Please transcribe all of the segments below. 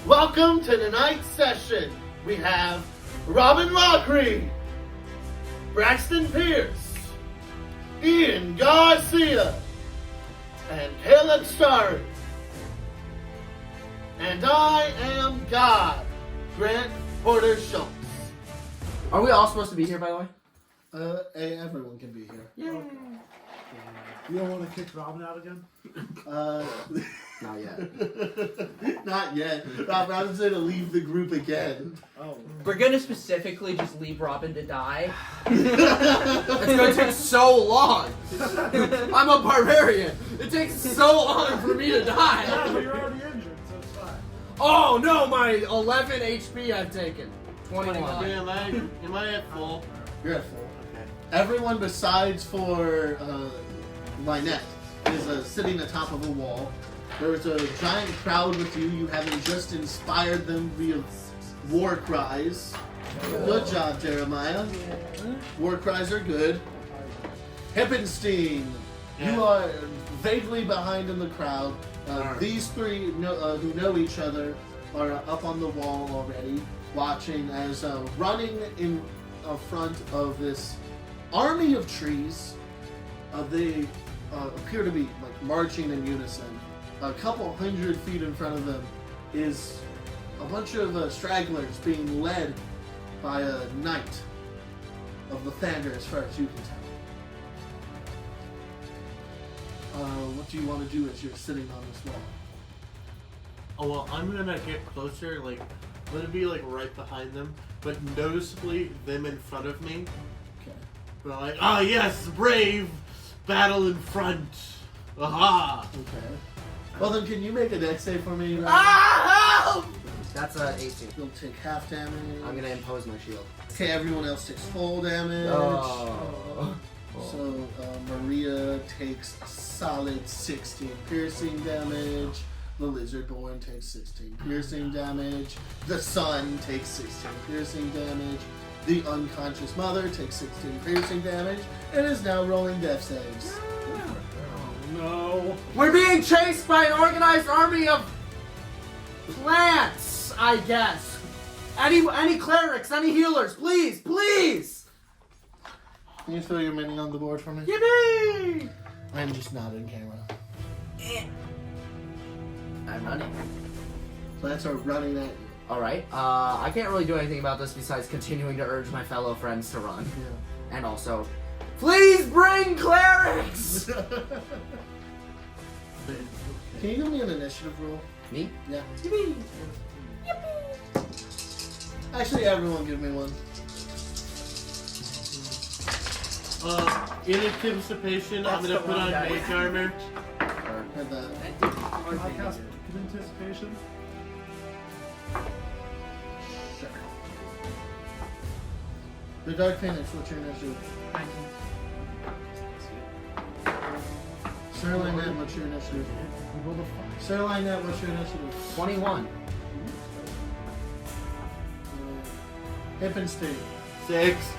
Welcome to tonight's session. We have Robin Lockery, Braxton Pierce, Ian Garcia, and Caleb Starry. And I am God, Grant Porter Schultz. Are we all supposed to be here, by the way? Everyone can be here. Yeah. You don't want to kick Robin out again? Not yet. Not yet. Robin's going to leave the group again. Oh. We're gonna specifically just leave Robin to die. It's going to take so long. I'm a barbarian. It takes so long for me to die. Yeah, but you're already injured, so it's fine. Oh no, my 11 HP I've taken. 21. Am I at full? You're at full. Okay. Everyone besides for Lynette is sitting atop of a wall. There's a giant crowd with you. You having just inspired them via war cries. Good job, Jerimiah. War cries are good. Hippinsten, you are vaguely behind in the crowd. These three who know each other are up on the wall already, watching as running in front of this army of trees. They appear to be like marching in unison. A couple hundred feet in front of them is a bunch of stragglers being led by a knight of the Thunder, as far as you can tell. What do you want to do as you're sitting on this wall? Oh, well, I'm gonna get closer, like, I'm gonna be, like, right behind them, but noticeably them in front of me. Okay. We're like, ah, yes, brave, battle in front, aha! Okay. Well, then, can you make a dex save for me? Ah, help! That's 18. You'll take half damage. I'm gonna impose my shield. Okay, everyone else takes full damage. Oh. So Maria takes a solid 16 piercing damage. The Lizardborn takes 16 piercing damage. The Sun takes 16 piercing damage. The unconscious mother takes 16 piercing damage and is now rolling death saves. No. We're being chased by an organized army of plants, I guess. Any clerics, any healers, please, please! Can you throw your mini on the board for me? Yippee! I'm just not in camera. I'm running. Plants are running at you. Alright, I can't really do anything about this besides continuing to urge my fellow friends to run. Yeah. And also, please bring clerics! Can you give me an initiative roll? Me? Yeah. Yippee! Actually, everyone give me one. In anticipation, I'm gonna put on mage armor. Heard that. I cast anticipation. Sure. The Dark Phoenix, what's your initiative? Sir Lynette, what's your initiative? You rolled a 5. Sir Lynette, what's your initiative? 21. Hippinsten. 6.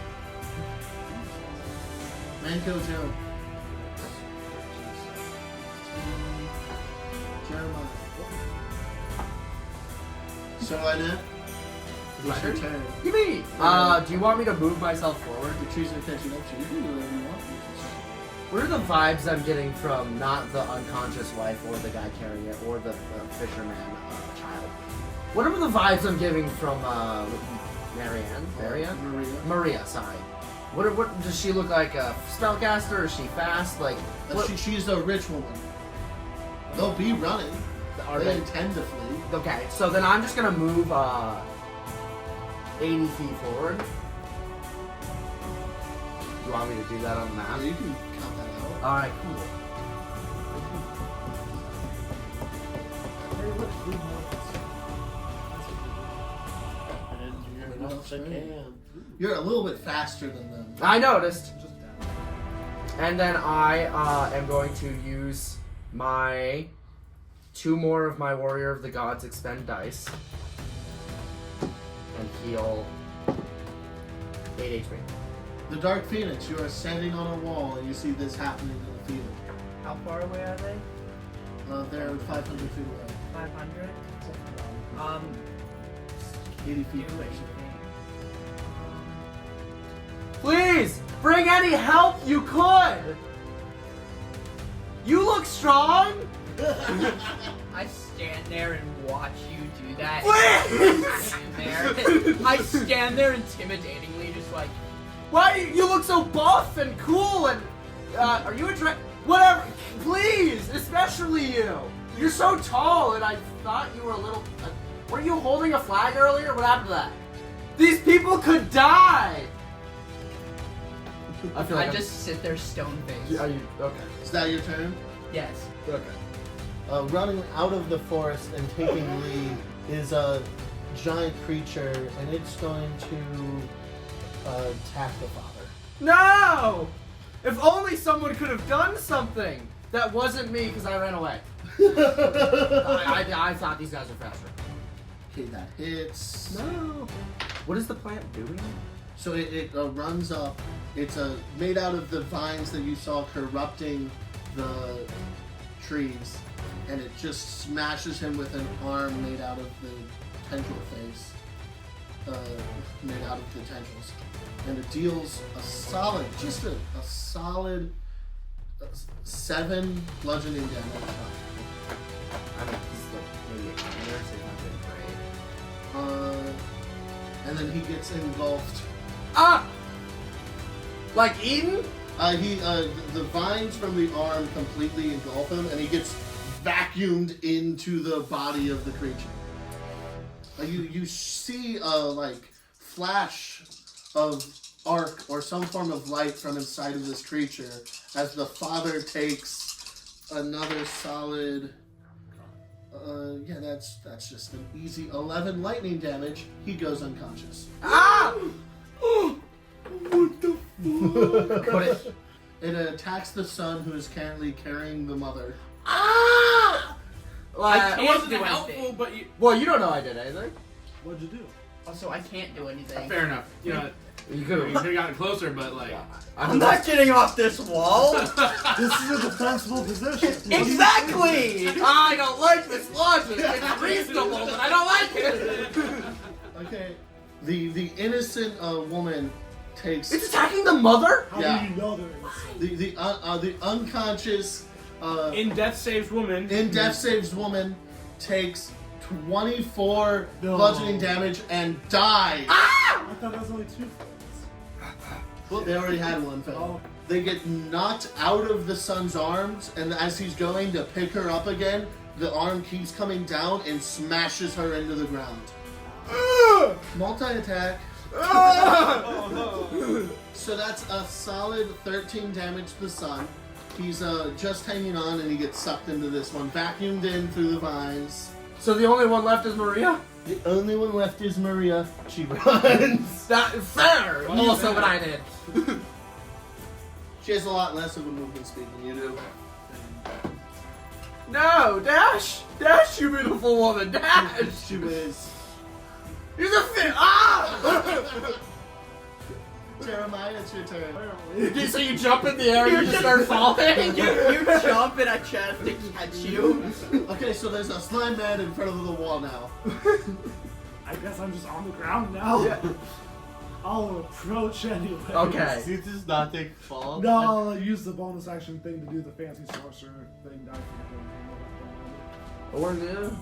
Manco Joe. Jeremiah. Sir Lynette, it's your turn. Yippee! Do you want me to move myself forward? The trees are catching up to you. You can do whatever you want. What are the vibes I'm getting from not the unconscious wife or the guy carrying it or the fisherman child? What are the vibes I'm getting from Maria? Maria, sorry. What does she look like? A spellcaster? Or is she fast? Like She's a rich woman. They'll be running. They intend to flee. Okay, so then I'm just gonna move 80 feet forward. You want me to do that on the map? Yeah, you can count that out. Alright, cool. Hey, look, blue mountains. And you're not second. You're a little bit faster than them. I noticed. Just down. And then I am going to use my 2 more of my Warrior of the Gods expend dice and heal 8 HP. The Dark Phoenix, you are standing on a wall and you see this happening in the field. How far away are they? They're 500 feet away. 500? 80 feet do closer. Please, bring any help you could! You look strong! I stand there and watch you do that. Please! Stand there. I stand there intimidatingly, just like, Why do you look so buff and cool and, are you a whatever, please, especially you! You're so tall and I thought you were a little, were you holding a flag earlier? What happened to that? These people could die! I feel like I just sit there stone faced. Are you, okay. Is that your turn? Yes. Okay. Running out of the forest and taking lead is a giant creature, and it's going to attack the father. No! If only someone could have done something! That wasn't me because I ran away. I thought these guys were faster. Okay, that hits. No. What is the plant doing? So it runs up. It's made out of the vines that you saw corrupting the trees, and it just smashes him with an arm made out of the tendril face, made out of the tendrils, and it deals a solid 7 bludgeoning damage. I mean, he's like maybe a gamer, so he's not doing great. And then he gets engulfed. Ah! Like Eden? The vines from the arm completely engulf him, and he gets vacuumed into the body of the creature. You see like flash of arc or some form of light from inside of this creature as the father takes another solid. Yeah, that's just an easy 11 lightning damage. He goes unconscious. Ah! What the fuck? Put it. It attacks the son who is currently carrying the mother. Ah! I Like, can't It wasn't do helpful, anything. but you. well, you don't know I did anything. What'd you do? Also, I can't do anything. Fair enough. You know, You you could could have gotten closer, but like. I'm not getting off this wall. This is a defensible position. Exactly. I don't like this logic. It's reasonable, but I don't like it. Okay. The innocent woman takes It's attacking the mother? How Yeah. do you know they're innocent? the unconscious In Death Saves Woman. in death saves woman takes 24 No. bludgeoning damage and dies. I thought that was only 2 fails. Well, they already had one fail. Oh. They get knocked out of the son's arms, and as he's going to pick her up again, the arm keeps coming down and smashes her into the ground. Multi-attack. So that's a solid 13 damage to the son. He's just hanging on, and he gets sucked into this one, vacuumed in through the vines. So the only one left is Maria? The only one left is Maria. She runs. That fair. Well, Also yeah. what I did. She has a lot less of a movement speed than you do. No, Dash! Dash, you beautiful woman, Dash! She whiz. You're the fit! Ah! Jeremiah, it's your turn. So you jump in the air and you just start falling? You jump and I try to catch you. Okay, so there's a slime man in front of the wall now. I guess I'm just on the ground now. Yeah. I'll approach anyway. Okay. See, this is not take fall. No, I'll use the bonus action thing to do the fancy sorcerer thing. I forget the name of it. Or no.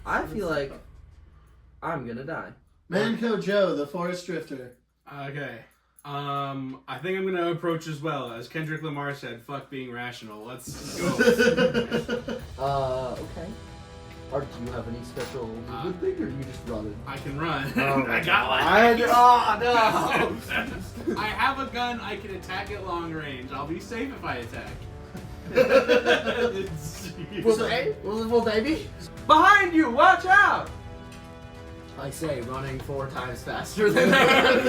I feel like I'm gonna die. Manco Joe, the forest drifter. Okay. I think I'm gonna approach as well. As Kendrick Lamar said, fuck being rational. Let's go. Okay. Or do you have any special movement thing, or do you just run it? I can run. Oh I got one. Oh no! I have a gun. I can attack at long range. I'll be safe if I attack. Will they be? Behind you! Watch out! I say, running 4 times faster than that.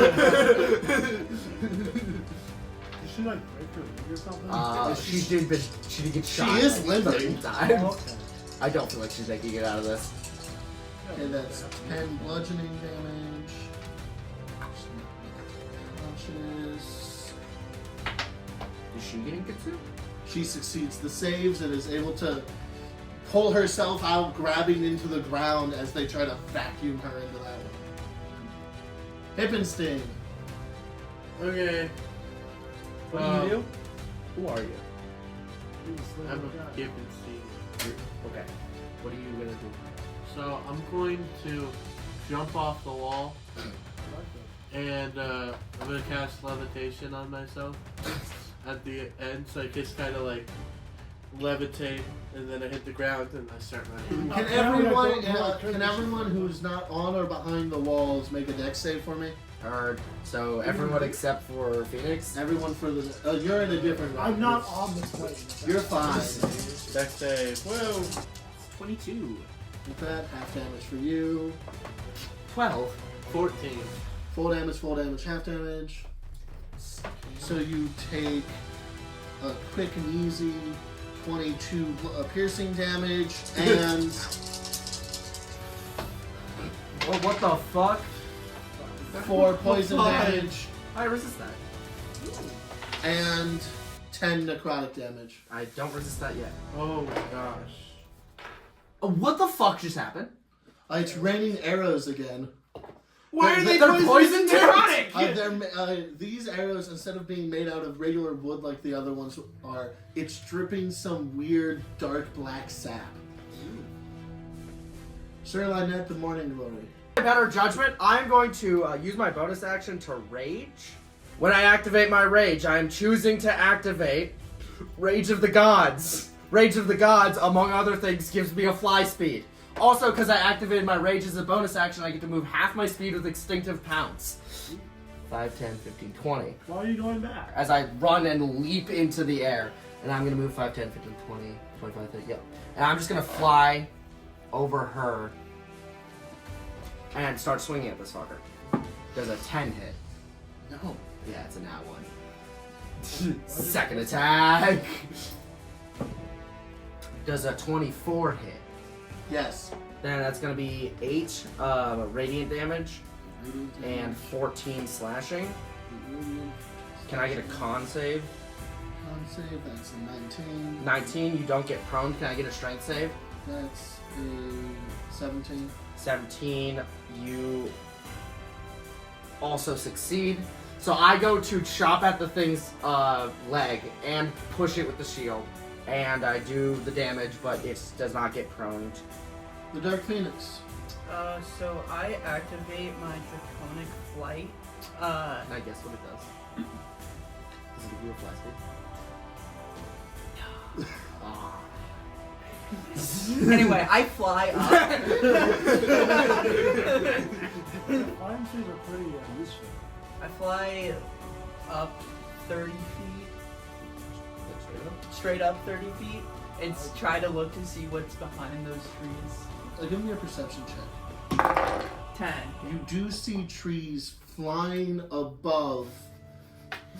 Did she like break her leg or something? She did get shot. She is like, limping. 30 times. Oh, okay. I don't feel like she's making it out of this. Okay, that's 10 bludgeoning damage. Conscious. Is she getting Kitsu? She succeeds the saves and is able to pull herself out, grabbing into the ground as they try to vacuum her into that one. Hippinsten. Okay. What do you do? Who are you? I'm a Hippinsten. Okay. What are you gonna do? So I'm going to jump off the wall and I'm gonna cast levitation on myself at the end, so I just kind of like levitate, and then I hit the ground and I start running. Can everyone who's not on or behind the walls make a dex save for me? So everyone except for Phoenix. Everyone for the. You're in a different round. I'm not on this plane. You're fine. Dex save. Whoa. 22. With that, half damage for you. 12. 14. Full damage, half damage. So you take a quick and easy 22 piercing damage and. Oh, what the fuck? 4 poison damage I resist that. and 10 necrotic damage. I don't resist that yet. Oh my gosh. What the fuck just happened? It's raining arrows again. Why are they They're poison necrotic? These arrows, instead of being made out of regular wood like the other ones are, it's dripping some weird dark black sap. Sir Lynette, the Morning Glory. Better judgment, I'm going to use my bonus action to rage. When I activate my rage, I am choosing to activate Rage of the Gods. Rage of the Gods, among other things, gives me a fly speed. Also, because I activated my rage as a bonus action, I get to move half my speed with Instinctive Pounce. 5, 10, 15, 20. Why are you going back? As I run and leap into the air. And I'm going to move 5, 10, 15, 20, 25, 30, yep. And I'm just going to fly over her and start swinging at this fucker. Does a 10 hit? No. Yeah, it's a nat 1. Second attack. Does a 24 hit? Yes. Then that's gonna be 8 radiant damage and 14 slashing. Can I get a con save? Con save, that's a 19. 19, you don't get prone. Can I get a strength save? That's a 17. 17, you also succeed. So I go to chop at the thing's leg and push it with the shield. And I do the damage, but it does not get prone. The Dark Phoenix. So I activate my draconic flight. Can I guess what it does? Does it give you a fly speed? Ah. Anyway, I fly up. Flying things are pretty useful. I fly up 30 feet. Straight up 30 feet. And try to look to see what's behind those trees. Give me a perception check. 10. You do see trees flying above.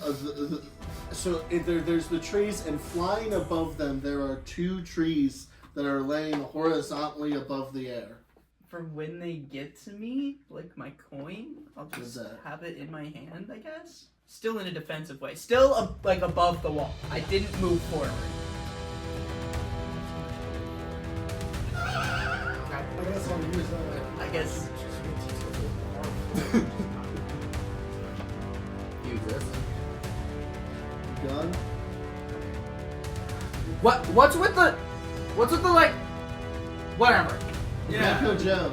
There's the trees, and flying above them, there are 2 trees that are laying horizontally above the air. For when they get to me, like my coin, I'll What's just that? have it in my hand, I guess. Still in a defensive way. Still like above the wall. I didn't move forward. I guess I'll use that. I guess. Use this. Gun? What's with the like whatever. Manco Joe.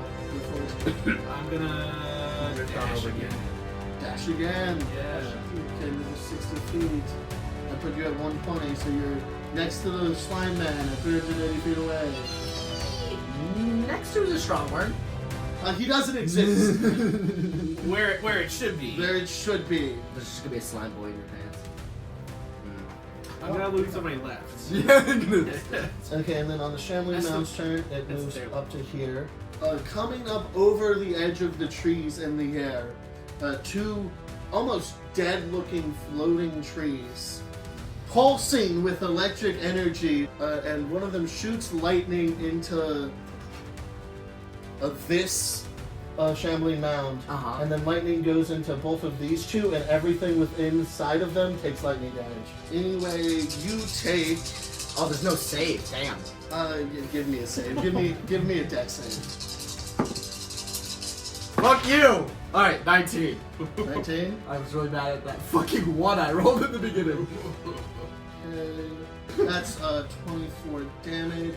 I'm gonna dash again. Dash again. Yeah. Okay, move 60 feet. I put you at 120, so you're next to the slime man at 380 feet away. Next to is a strong word. He doesn't exist. Where it should be. There it should be. There's just gonna be a slime boy in your pants. I'm gonna look to my left. Okay, and then on the Shambling That's Mount's turn, it that's moves their up to here. Coming up over the edge of the trees in the air, 2 almost dead-looking floating trees, pulsing with electric energy, and one of them shoots lightning into this Shambling Mound, Uh-huh. and then lightning goes into both of these 2, and everything within inside of them takes lightning damage. Anyway, you take Oh, there's no save. Damn. Give me a save. Give me a dex save. Fuck you! Alright, 19. 19. I was really bad at that fucking 1 I rolled in the beginning. Okay. That's 24 damage.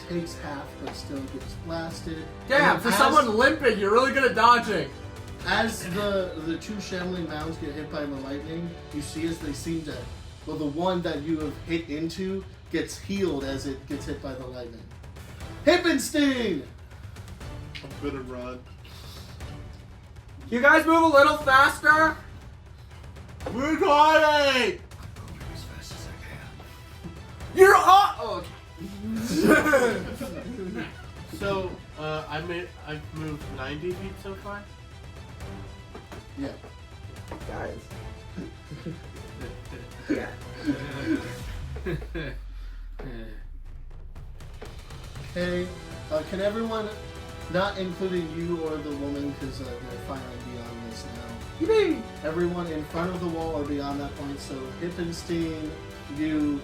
Takes half, but still gets blasted. Damn, And for as- someone limping, you're really good at dodging. As the two shambling mounds get hit by the lightning, you see as they seem to, well, the one that you have hit into gets healed as it gets hit by the lightning. Hippinsten! I'm gonna run. You guys move a little faster? We're trying! As fast as I can. You're on! Oh, okay. So, I've moved 90 feet so far? Yeah. Guys. Okay. Can everyone, not including you or the woman, because they're finally beyond this now. Yippee! Everyone in front of the wall are beyond that point. So Hippinsten, you,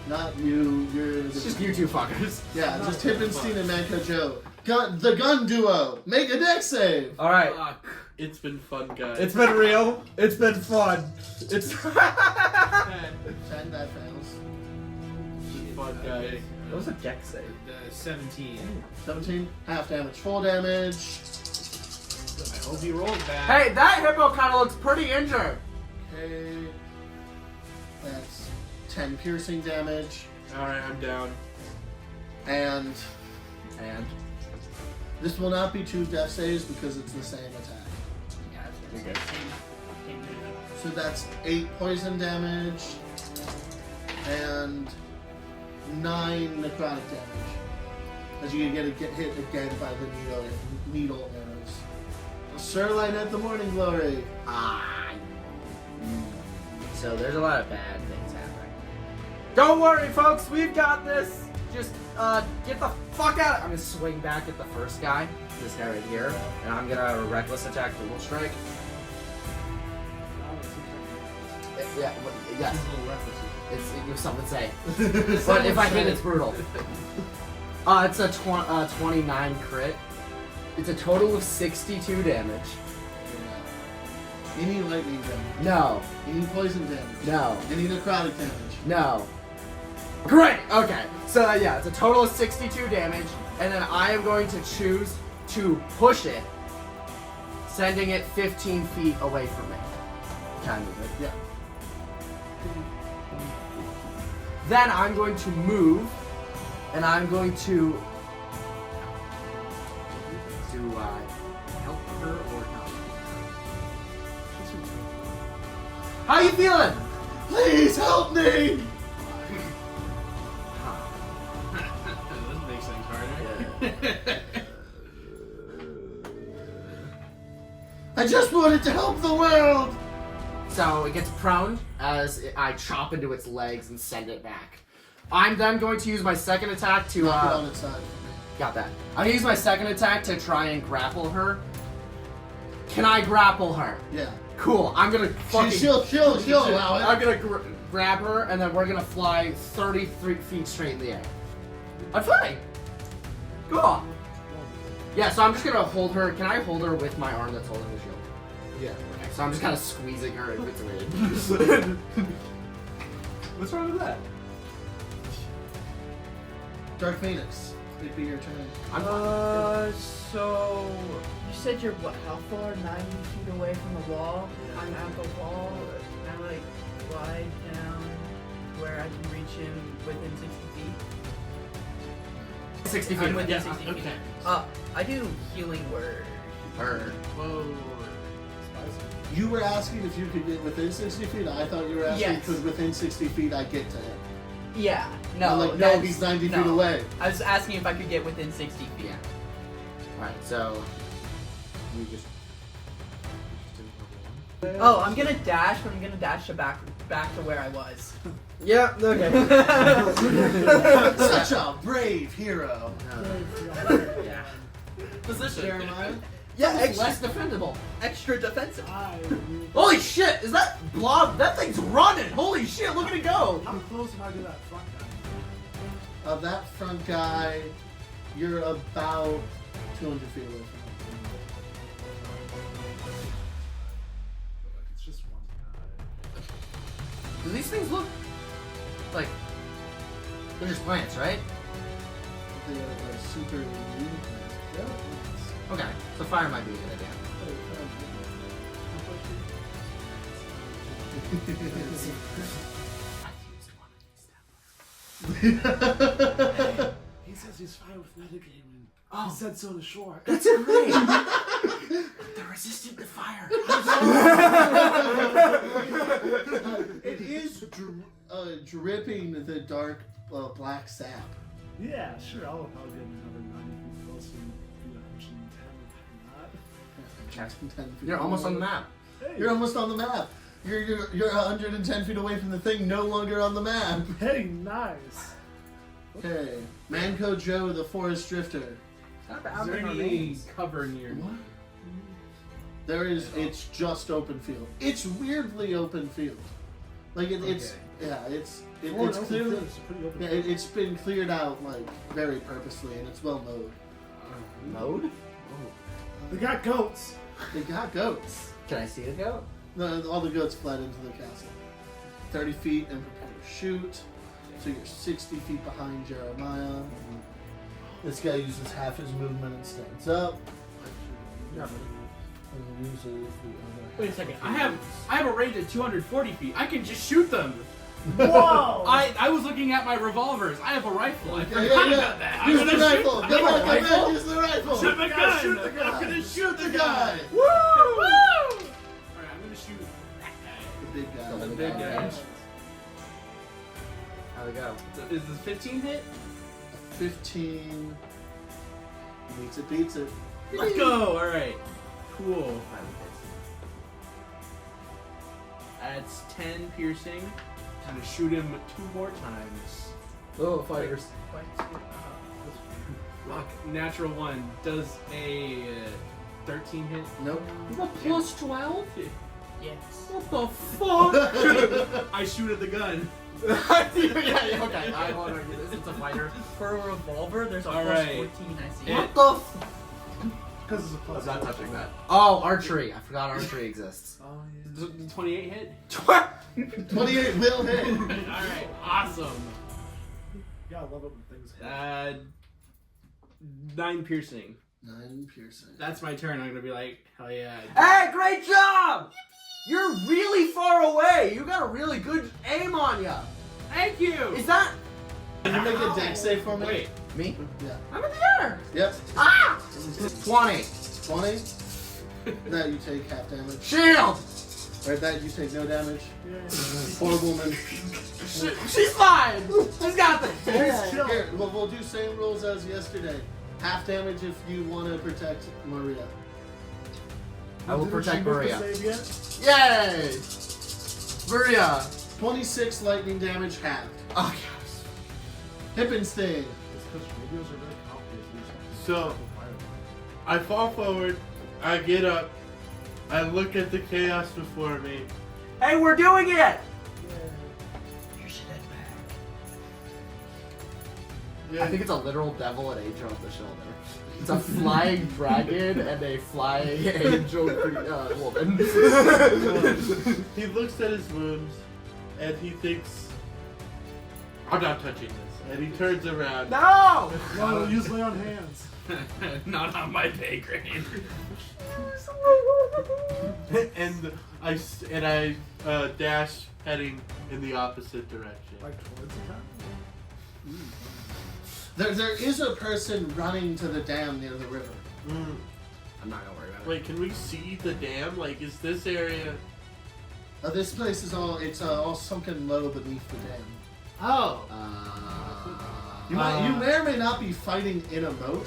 not you. You're It's just you two fuckers. yeah, just Hippinsten and Manco Joe. The gun duo. Make a dex save. Alright. Fuck. It's been fun, guys. It's been real. It's been fun. It's 10, that fails. Fun, guys. What was a dex save? 17. 17, half damage, full damage. I hope he rolls bad. Hey, that hippo kind of looks pretty injured. Okay. That's 10 piercing damage. Alright, I'm down. And And? this will not be 2 death saves because it's the same attack. You're good. So that's 8 poison damage and 9 necrotic damage. As you get hit again by the needle arrows. Sir Lynette the Morning Glory. So there's a lot of bad things happening. Don't worry, folks. We've got this. Just get the fuck out. I'm gonna swing back at the first guy, this guy right here, and I'm gonna reckless attack brutal strike. Yeah, yes. It's something to say. But if I hit, it's brutal. It's a 29 crit. It's a total of 62 damage. Any lightning damage. No, Any poison damage. no, Any necrotic damage. no. Great. Okay. So yeah, it's a total of 62 damage, and then I am going to choose to push it, sending it 15 feet away from me. Kind of. Yeah. Then I'm going to move, and I'm going to help her or not. How you feeling? Please help me! This makes things harder. I just wanted to help the world! So it gets prone as I chop into its legs and send it back. I'm then going to use my second attack to Knock it on its side. got that. I'm gonna use my second attack to try and grapple her. Can I grapple her? Yeah. Cool. I'm gonna fucking. She'll allow it. I'm gonna grab her and then we're gonna fly 33 feet straight in the air. I'm flying. Cool. Yeah. So I'm just gonna hold her. Can I hold her with my arm that's holding the shield? Yeah. Okay. So I'm just kind of squeezing her in between. What's wrong with that? Dark Phoenix. It'd be your turn. I'm fine. So you said you're what? How far? 90 feet away from the wall. I'm at the wall. Can I like glide down where I can reach him within 60 feet? 60 feet. I'm within Yeah, 60 feet. okay. I do healing word. Her. Whoa. You were asking if you could get within 60 feet. I thought you were asking Yes. could within 60 feet I get to him. Yeah. No. I'm like, no, that's- he's 90 no. feet away. I was asking if I could get within 60 feet. Yeah. Alright, so we just Oh, I'm gonna dash, but I'm gonna dash to back to where I was. yeah, okay. Such a brave hero. yeah. Position. Jeremiah? Yeah, it's less defendable. Extra defensive. Holy shit, is that blob? That thing's running! Holy shit, look at it go! How close am I to that front guy? That front guy, you're about 200 feet away from him. Like, it's just one guy. Do these things look like they're just plants, right? They are super unique. Yeah. Okay, so fire might be a good idea. He says he's fine with metagaming. Oh. He said so to shore. That's great. They're resistant to fire. It is dripping the dark black sap. Yeah, sure. I'll get another 90 feet close and do a 110 not. You're almost on the map. Hey, You're almost on the map. You're 110 feet away from the thing, no longer on the map. hey, nice. Okay, Manco Joe, the forest drifter. Is there any cover near me? What? There is. It's just open field. It's weirdly open field. Like it's yeah. It's clearly. It's a pretty open Yeah, it's been cleared out like very purposely, and it's well mowed. Mode? They got goats. They got goats. Can I see a goat? All the goats fled into the castle. 30 feet and prepare to shoot. So you're 60 feet behind Jerimiah. This guy uses half his movement and stands up. Yeah. And uses the other Wait a half second. of I have a range of 240 feet. I can just shoot them. Whoa! I was looking at my revolvers. I have a rifle. I Yeah, forgot yeah. about that. Use I'm the gonna rifle. shoot. Come on, I have a rifle. use the rifle. Shoot the gun. Shoot the guy. I'm gonna shoot the The guy. guy. Woo! Woo! Alright, I'm gonna shoot that guy. The big guy. The The big guy. How'd it go? Is this 15 hit? 15. Beats it, beats it. Let's go. All right. Cool. That's 10 piercing. Gonna shoot him 2 more times. Oh, fighters. Fuck. Natural 1. Does a 13 hit? Nope. A plus 12? Yes. What the fuck? I shoot at the gun. yeah, okay. I won't argue this. It's a fighter. For a revolver, there's a All plus right. 14 I see. Yeah. What the f- Because it's a plus. I'm not touching that. Oh, archery. I forgot archery exists. Oh, Does 28 hit? 28 will hit. Alright, awesome. yeah. I love it when things happen. 9 piercing. 9 piercing. That's my turn. I'm gonna be like, hell yeah. Hey, great job! You're really far away. You got a really good aim on ya. Thank you! Is that Can you make a deck save for me? Wait, me? Yeah. I'm in the air. Yep. Ah! 20. 20. That you take half damage. Shield. Or that you take no damage. Yeah. Poor woman. She's fine. She's got this. chill. Here, we'll do same rules as yesterday. Half damage if you want to protect Maria. I will Didn't she protect make the Maria. save yet? Yay! Maria. 26 lightning damage halved. Oh, Hippinsten. It's because radios are very complicated. So, I fall forward, I get up, I look at the chaos before me. hey, we're doing it. You should head back. Yeah, I think it's a literal devil and angel on the shoulder. It's a flying dragon and a flying angel woman. he looks at his wounds and he thinks, I'm not touching this. And he turns around. No! No, use lay on hands. not on my pay grade. and I dash heading in the opposite direction. Like towards the top? There is a person running to the dam near the river. Mm. I'm not gonna worry about it. Wait, can we see the dam? Like, is this area? This place is all sunken low beneath the dam. Oh. You may or may not be fighting in a moat.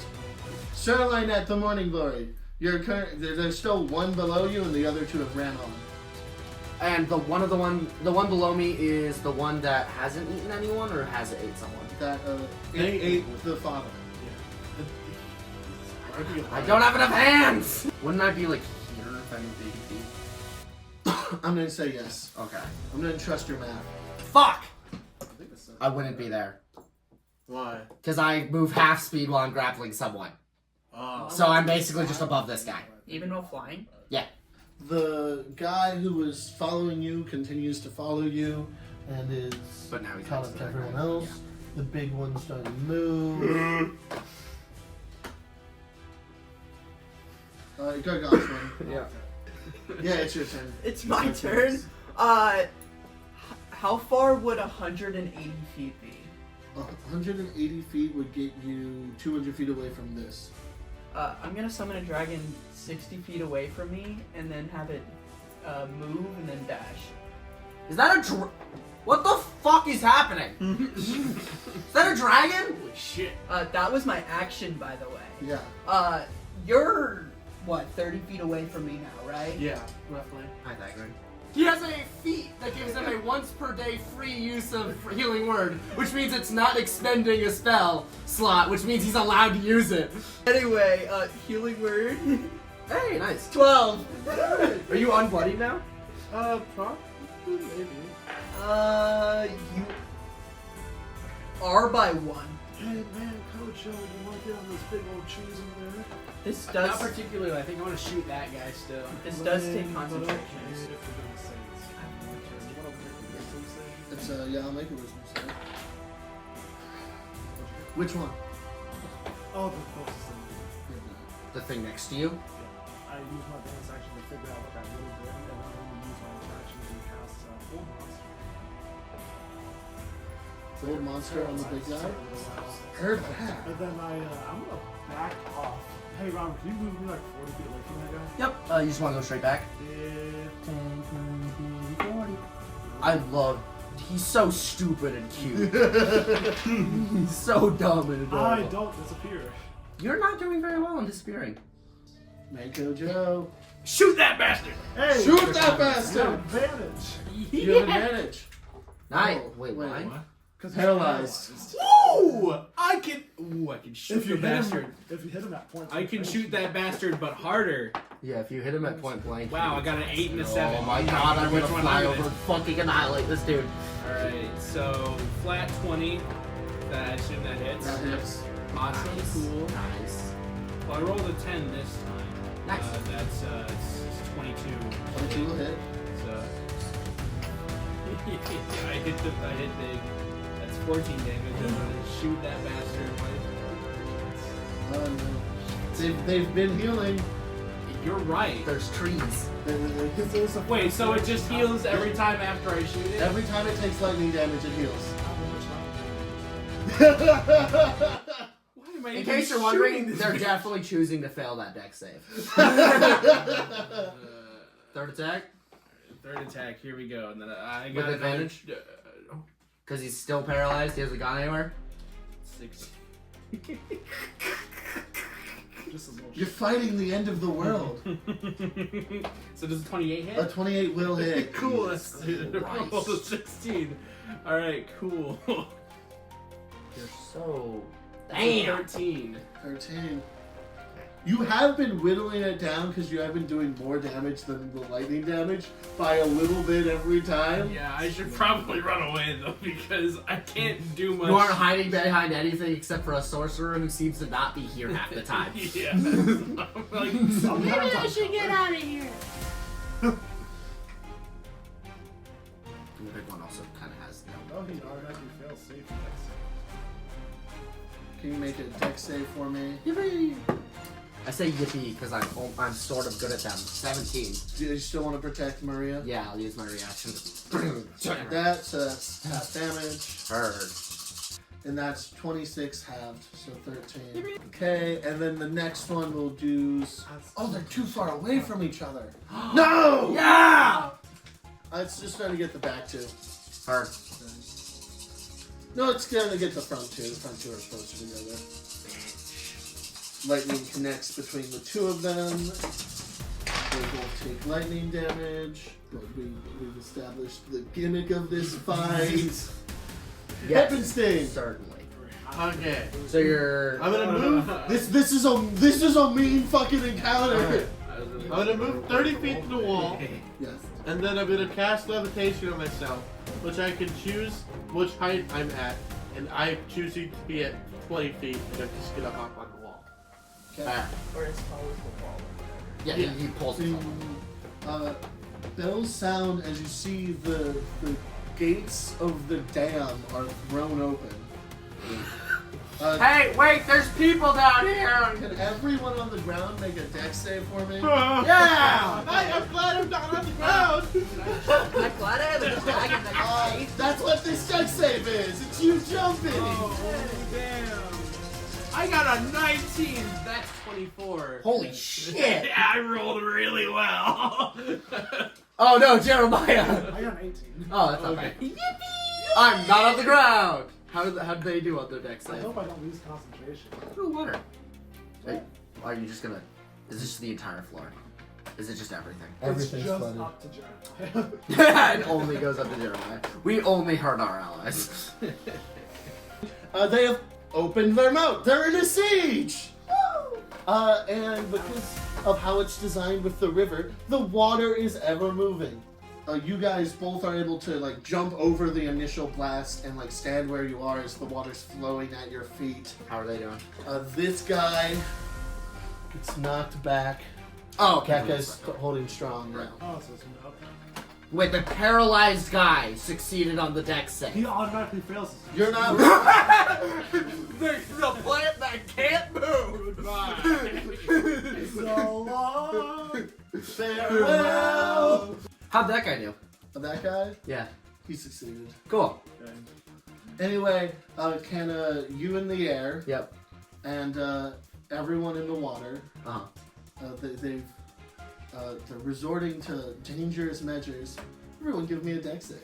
Sir Lynette, the Morning Glory. There's still one below you, and the other two have ran on. And the one below me is the one that hasn't eaten anyone or has ate someone. That They- ate the father. I don't have enough hands. Wouldn't I be like here if I moved 80 feet? I'm gonna say yes. Okay. I'm gonna trust your math. Fuck. I wouldn't be there. Why? Because I move half speed while I'm grappling someone. Oh. So I'm basically just above this guy. Even while flying? The guy who was following you continues to follow you and is But now he's caught next up to to that everyone guy. else. The big one's starting to move. Gargantuan. Yeah. Yeah, it's your turn. It's my turn. How far would 180 feet be? 180 feet would get you 200 feet away from this. I'm gonna summon a dragon 60 feet away from me and then have it move and then dash. Is that a What the fuck is happening? Is that a dragon? Holy shit. That was my action, by the way. Yeah. You're, what, 30 feet away from me now, right? Yeah, roughly. Hi, Tiger. He has a feat that gives him a once per day free use of healing word, which means it's not expending a spell slot, which means he's allowed to use it. Anyway, healing word. Hey, nice. 12. Are you unbloodied now? Probably, maybe. You are by 1. Hey man, Coach Joe, you want to get on those big old trees over there? This Not does particularly. I think I want to shoot that guy still. this does take concentration. It's yeah, I'll make a wisdom save. Which one? Oh, the closest thing. The thing next to you? I use my bonus action to figure out what that little bit, and then I'm going to use my action to cast Old Monster. Old monster on the big guy? And Heard that. then I'm going to back off. Hey, Robert, can you move me like 40 feet away from that guy? Yep. You just want to go straight back? Yeah. 10, 20, 40. I love. He's so stupid and cute. He's so dumb and I adorable. don't disappear. You're not doing very well in disappearing. Manco Joe. Shoot that bastard! Hey! Shoot that You have bastard! advantage! You have advantage. Nice. Oh, wait, wait, why? What? Because Paralyzed. Ooh! I can shoot If you the hit bastard. him, if you hit him at point, I can shoot that bastard, but harder. Yeah, if you hit him at point blank. Wow, I got an 8 and a 7. Oh my god, I'm Which gonna one fly I'm over in? and fucking annihilate this dude. Alright, so flat 20. That I assume that hits. That hits. Awesome, Nice. cool. Nice. Well, I rolled a 10 this time. Nice. That's it's 22. 22 will hit. So I hit big. That's 14 damage. I'm gonna shoot that bastard. Oh no. They've been healing. You're right. There's trees. Wait, so it just heals every time after I shoot it? Every time it takes lightning damage, it heals. Why am I In even case you're shooting wondering, this they're bitch? definitely choosing to fail that dex save. Third attack? Third attack, here we go. And then I With got advantage? Because he's still paralyzed, he hasn't gone anywhere. 6. Just as You're fighting the end of the world. So does a 28 hit? A 28 will hit. Cool, that's Christ. rolled a 16. Alright, cool. You're so... That's a 13. 13. You have been whittling it down because you have been doing more damage than the lightning damage by a little bit every time. Yeah, I should probably run away though because I can't do much. You aren't hiding behind anything except for a sorcerer who seems to not be here half the time. Yeah. I'm like, Maybe I should get out. The big one also kind of has no... Oh, he automatically fails safe dex. Can you make a dex save for me? Yippee! I say yippee because I'm sort of good at them. 17. Do you still want to protect Maria? Yeah, I'll use my reaction to... That's half damage. Heard. And that's 26 halved, so 13. Okay, and then the next one we'll do... Oh, they're too far away from each other. No! Yeah! It's just trying to get the back two. Heard. No, it's going to get the front two. The front two are closer together. Lightning connects between the two of them. They both take lightning damage. But we've established the gimmick of this fight. Hippinsten! Certainly. Okay. So you're... I'm gonna move. This is a mean fucking encounter. I'm gonna move 30 feet to the wall, Yes. and then I'm gonna cast levitation on myself, which I can choose which height I'm at, and I'm choosing to be at 20 feet, and I'm just gonna hop on the wall. Okay. Or as tall as the wall or whatever. Yeah, Yeah. he pulls it. Bells sound as you see the gates of the dam are thrown open. Hey, wait! There's people down here. Can everyone on the ground make a dex save for me? Yeah. I'm glad I'm not on the ground! I'm glad I have a dragon that can save. That's what this dex save is. It's you jumping. Damn. I got a 19, that's 24. Holy shit! Yeah, I rolled really well. Oh no, Jeremiah! I got an 18. Oh, that's not Okay. bad. I'm not on the ground! How'd they do on their deck I save? hope I don't lose concentration. Through water. Wait, are you just gonna... Is this the entire floor? Is it just everything? Everything's it's just flooded. up to Jeremiah. It only goes up to Jeremiah. We only hurt our allies. They have opened their mouth. They're in a siege. And because of how it's designed with the river, the water is ever moving. You guys both are able to like jump over the initial blast and like stand where you are as the water's flowing at your feet. How are they doing? This guy gets knocked back. Oh, okay. That guy's holding strong now. Oh, so it's up. Wait, the paralyzed guy succeeded on the deck save. He automatically fails this. You're not. the plant that can't move. So long. Farewell. How'd that guy do? That guy, Yeah. he succeeded. Cool. Okay. Anyway, can you in the air Yep. and everyone in the water, Uh-huh. they're resorting to dangerous measures. Everyone, give me a dex save.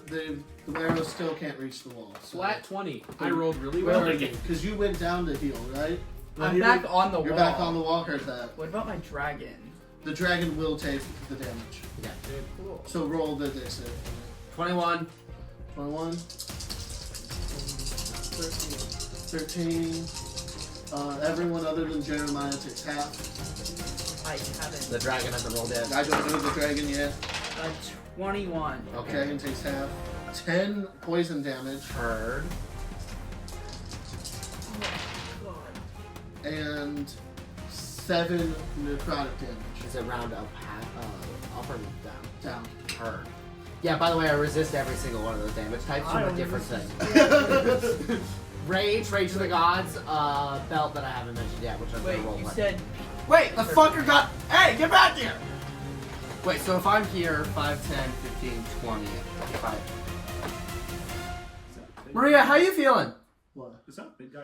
The arrows still can't reach the wall. So. Flat 20. I rolled really Where well are you? again. Because you went down to heal, right? I'm back on the You're wall. back on the wall. Heard that. What about my dragon? The dragon will take the damage. Yeah. Cool. So roll the dex save. 21. 21. 13. Everyone other than Jeremiah takes half. I haven't. The dragon hasn't rolled yet. I don't know the dragon yet. 21. Okay. Dragon takes half. 10 poison damage. Heard. And 7 necrotic damage. Is it round up, up or down? Down. Heard. Yeah, by the way, I resist every single one of those damage types from a different thing. Rage of the Gods, belt that I haven't mentioned yet, which I'm Wait, gonna roll you one. said Wait, the fucker got... Hey, get back here! Wait, so if I'm here, 5, 10, 15, 20, 25. Maria, how you feeling? What? Is that big guy?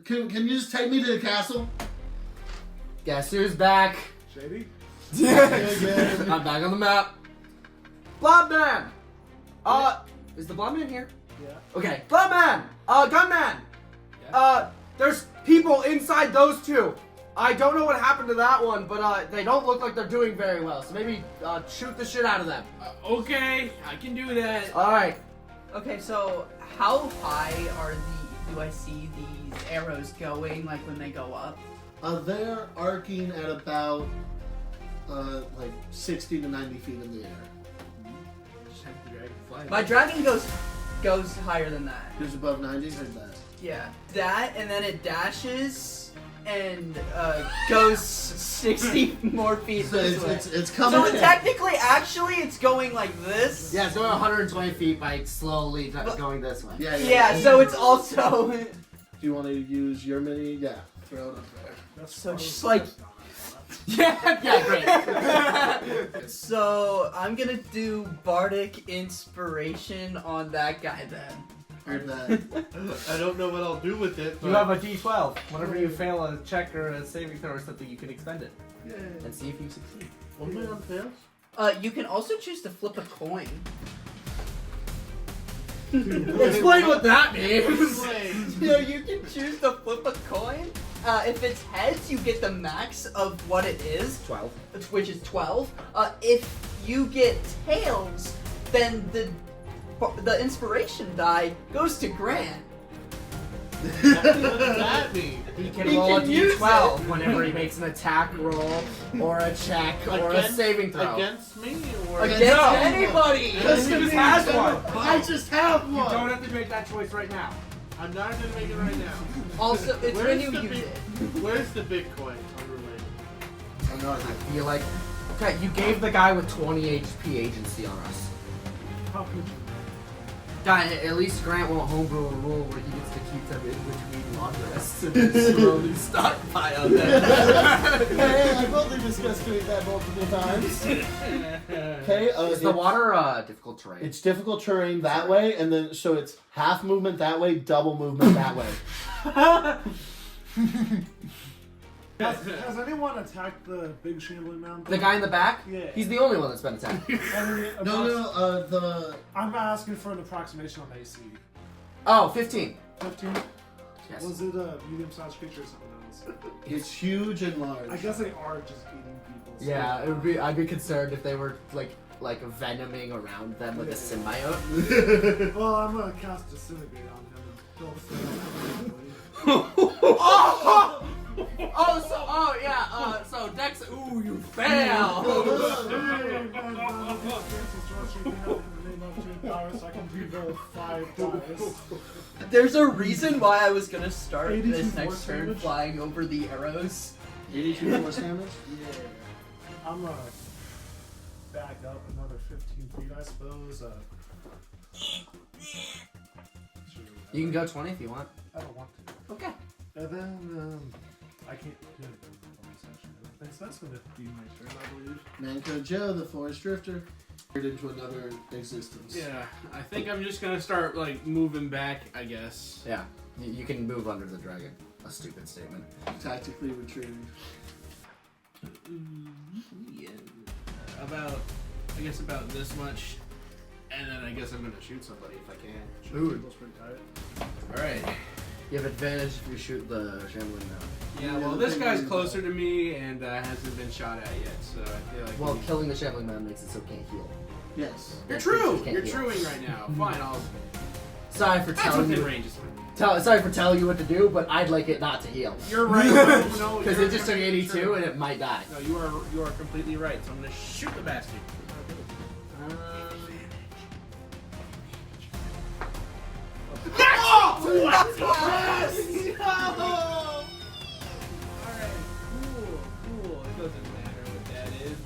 Can you just take me to the castle? Guess who's back? Shady? I'm back on the map. Blobman! Is the Blobman here? Yeah. Okay, Blobman! Gunman! There's people inside those two. I don't know what happened to that one, but they don't look like they're doing very well. So maybe shoot the shit out of them. Okay, I can do that. All right. okay. So how high do I see these arrows going? Like when they go up? They're arcing at about like 60 to 90 feet in the air. Just have the dragon fly. My dragon goes higher than that. Who's above 90? Heard that. Yeah, that, and then it dashes and goes 60 more feet So this way. it's coming. So technically, actually, it's going like this. Yeah, it's going 120 feet by slowly going this way. Yeah, so it's also. Do you want to use your mini? Yeah, throw it up there. That's So probably just the like- best time. Yeah, great. So I'm gonna do bardic inspiration on that guy then. Heard that. I don't know what I'll do with it, but You have a D12. Whenever you fail a check or a saving throw or something, you can expend it and see if you succeed. what am I on fails? You can also choose to flip a coin. Explain what that means. So you can choose to flip a coin. If it's heads, you get the max of what it is, 12. which is 12. If you get tails, then the inspiration die goes to Grant. What does that mean? He can He roll can a use d12 whenever he makes an attack roll, or a check, or a saving throw. Against me or Against No. anybody! He Because just has one! I just have You one. don't have to make that choice right now. I'm not gonna make it right now. Also, it's when Where's you the use big- it. Where's the Bitcoin unrelated? I'm not. I feel like... Okay, you gave the guy with 20 HP agency on us. How could you? Guy, at least Grant won't homebrew a rule where he gets to keep them in between long rests and then slowly stockpile them. Hey, I've only discussed doing that multiple times. Okay, Is the water difficult terrain? It's difficult terrain that way, and then so it's half movement that way, double movement that way. Has anyone attacked the big shambling mountain? The guy in the back? Yeah. He's the only one that's been attacked. No. I'm asking for an approximation on AC. Oh, 15. 15? Yes. Was it a medium-sized creature or something else? It's huge and large. I guess they are just eating people. so- Yeah, it would be. I'd be concerned if they were like venoming around them with a symbiote. Well, I'm gonna cast Disintegrate on him and he'll fail. So Dex. Ooh, you fail. I can reroll 5 dice. There's a reason why I was gonna start 82 this force next turn damage? flying over the arrows. 82 force damage? Yeah. I'm gonna back up another 15 feet, I suppose. You can go 20 if you want. I don't want to. Okay. And then, I can't do it in the bonus action. I think so that's gonna be my turn, I believe. Manco Joe, the forest drifter, turned into another existence. Yeah, I think I'm just gonna start like moving back, I guess. Yeah. You can move under the dragon. A stupid statement. Tactically retreating. Yeah, I guess about this much, and then I guess I'm gonna shoot somebody if I can. Ooh. That's pretty tight. All right. You have advantage if you shoot the shambling now. Yeah, well, this guy's closer to me and hasn't been shot at yet, so I feel like. Well, killing the shambling man makes it so it can't heal. Yes. You're That true. creature can't You're heal. truing right now. Fine, I'll. Sorry for That's telling within you. range. Is fine. Sorry for telling you what to do, but I'd like it not to heal. You're right. No, Because you're it just took 82 true. and it might die. No, you are completely right. So I'm gonna shoot the bastard. Cool. It doesn't matter what that is,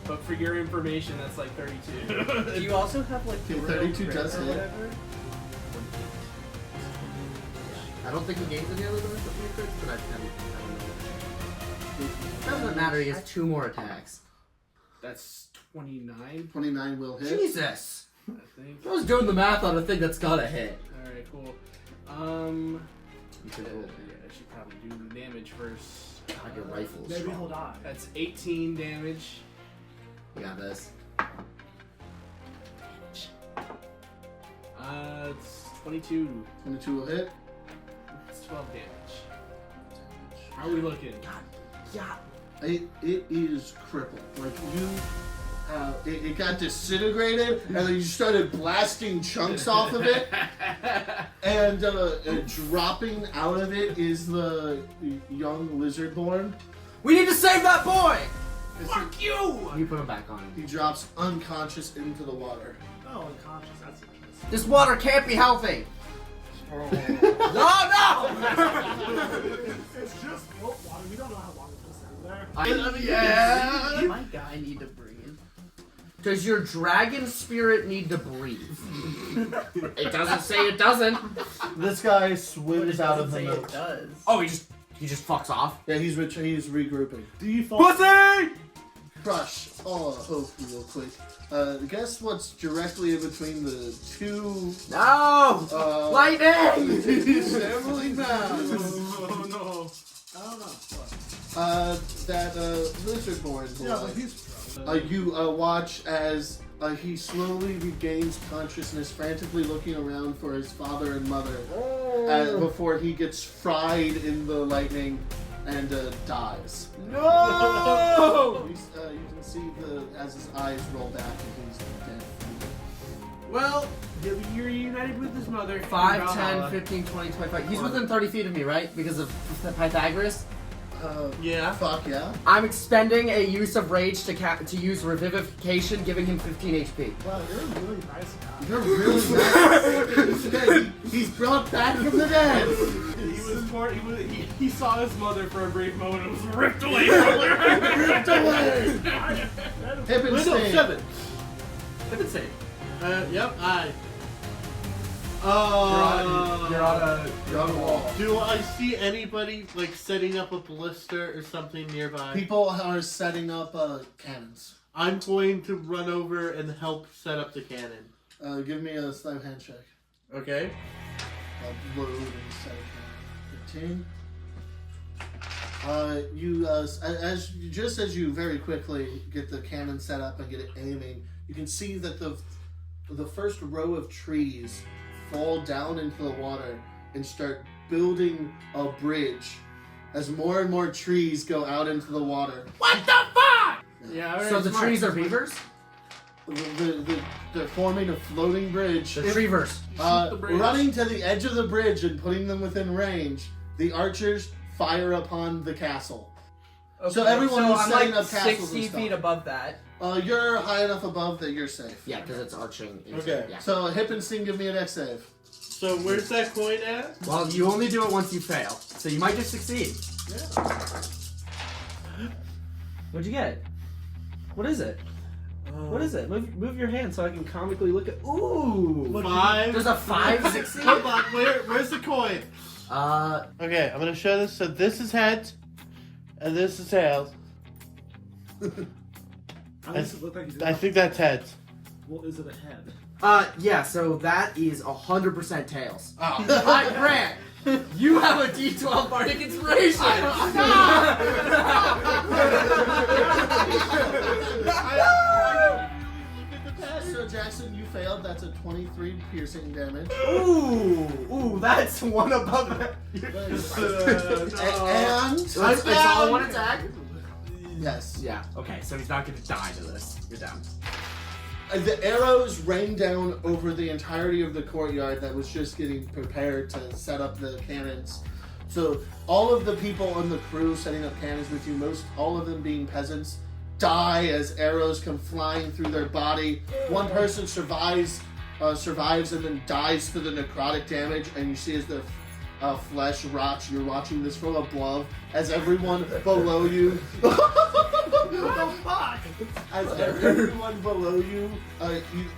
but for your information, that's like 32. Do you also have like the Okay, real 32 crit does or hit. whatever? I don't think he gains any other bonus from your crits, but I don't know. Doesn't matter, he has 2 more attacks. That's 29, 29 will hit. Jesus! I think. I was doing the math on a thing that's gotta hit. All right, cool. You could roll. Yeah, I should probably do the damage first. God, your rifle's Maybe strong. he'll die. That's 18 damage. You got this. It's 22. 22 will hit. It's 12 damage. How are we looking? Yeah. It is crippled. Like you, it got disintegrated, and then you started blasting chunks off of it, and dropping out of it is the young lizardborn. We need to save that boy! Fuck you! You put him back on. He drops unconscious into the water. Oh, unconscious. That's interesting. This water can't be healthy! No! It's just water. We don't know how long it's been sitting there. Yeah! My guy need to breathe. Does your dragon spirit need to breathe? It doesn't say it doesn't. This guy But it swims out of doesn't the say it moat. does. Oh, he just fucks off? Yeah, he's regrouping. Default. Pussy! Crush all hope real quick. Guess what's directly in between the two? No! Lightning! Shambling mounds. Oh no. I don't know. What? That lizardborn boy. Yeah, but he's. You watch as he slowly regains consciousness, frantically looking around for his father and mother before he gets fried in the lightning and dies. No! You can see as his eyes roll back and he's dead. Well, he'll be reunited with his mother. 5, in 10, Valhalla. 15, 20, 25. He's within 30 feet of me, right? Because of Pythagoras. Yeah. Fuck yeah. I'm expending a use of rage to use revivification, giving him 15 HP. Wow, you're a really nice guy. You're really nice. Okay, he's brought back from the dead. He was torn. He saw his mother for a brief moment and was ripped away from her. Ripped away. Hippinstein. Window 7. Hippinstein. Yep, I. You're on a wall. Do I see anybody like setting up a ballista or something nearby? People are setting up cannons. I'm going to run over and help set up the cannon. Give me a sleight of hand check. Okay. Load and set a cannon. 15. You as you very quickly get the cannon set up and get it aiming, you can see that the first row of trees fall down into the water and start building a bridge as more and more trees go out into the water. What the fuck? Yeah. All right, So the smart. trees are beavers? They're forming a floating bridge. The treevers. Shoot the bridge. Running to the edge of the bridge and putting them within range, the archers fire upon the castle. So everyone who's I'm setting like up castles 60 and stuff. feet above that. You're high enough above that you're safe. Yeah, because it's arching. into- Okay. Yeah. So Hippinstein, give me an X save. So where's that coin at? Well, you only do it once you fail, so you might just succeed. What'd you get? What is it? What is it? Move your hand so I can comically look at. Ooh. 5. There's a 5 succeed. Hold on. Where's the coin? Okay, I'm gonna show this. So this is heads, and this is tails. How does it look like he's I think that's heads. Well, is it a head? yeah. So that is 100% tails. Oh. Grant, you have a D12 bardic inspiration. So Jackson, you failed. That's a 23 piercing damage. Ooh, that's one above that. And It's all one attack. yes, Yeah. Okay, so he's not gonna die to this. You're down. the arrows rain down over the entirety of the courtyard that was just getting prepared to set up the cannons. So all of the people on the crew setting up cannons with you, all of them being peasants, die as arrows come flying through their body. One person survives and then dies to the necrotic damage, and you see as their flesh rots. You're watching this from above as everyone below you. As everyone below you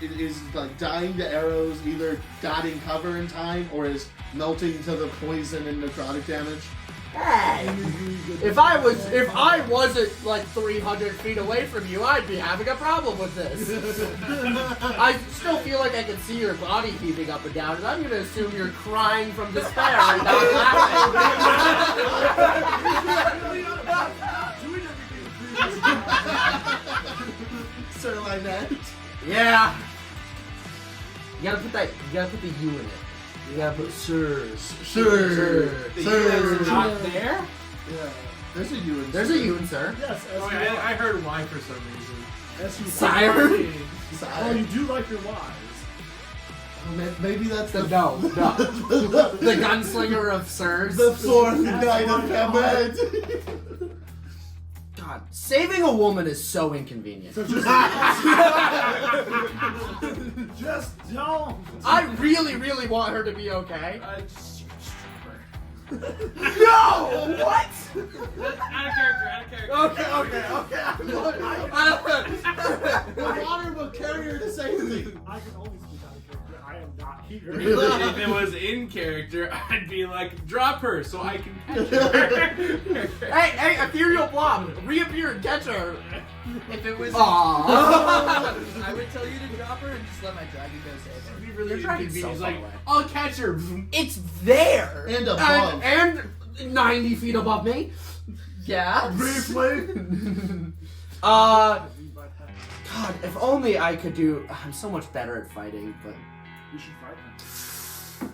is like dying to arrows, either getting cover in time or is melting to the poison and necrotic damage. Hey! If I wasn't like 300 feet away from you, I'd be having a problem with this. I still feel like I can see your body heaving up and down, and I'm gonna assume you're crying from despair and not laughing. Sir Lynette. Yeah. You gotta put the U in it. You gotta put sirs. Sir. The U is not there? Yeah. There's a U in There's a U in sir. Yes, Oh, I heard Y for some reason. S-U. Sire. Oh, you do like your wives. Maybe that's The the no. The gunslinger of sirs. the fourth night of Baphomet. God, saving a woman is so inconvenient. So just don't. I really, really want her to be okay. Just No! What? out of character. Okay. The water will carry her to safety. I can only speak out of character. I am not here. If it was in character, I'd be like, drop her so I can catch her. Hey, ethereal blob, reappear and catch her. If it was, Aww. I would tell you to drop her and just let my dragon go save her. It'd be really Your dragon's inconvenient. so It's far like, away. I'll catch her. It's there. And above. And 90 feet above me. Yeah. Briefly. God, if only I could do. I'm so much better at fighting, but We should fight them.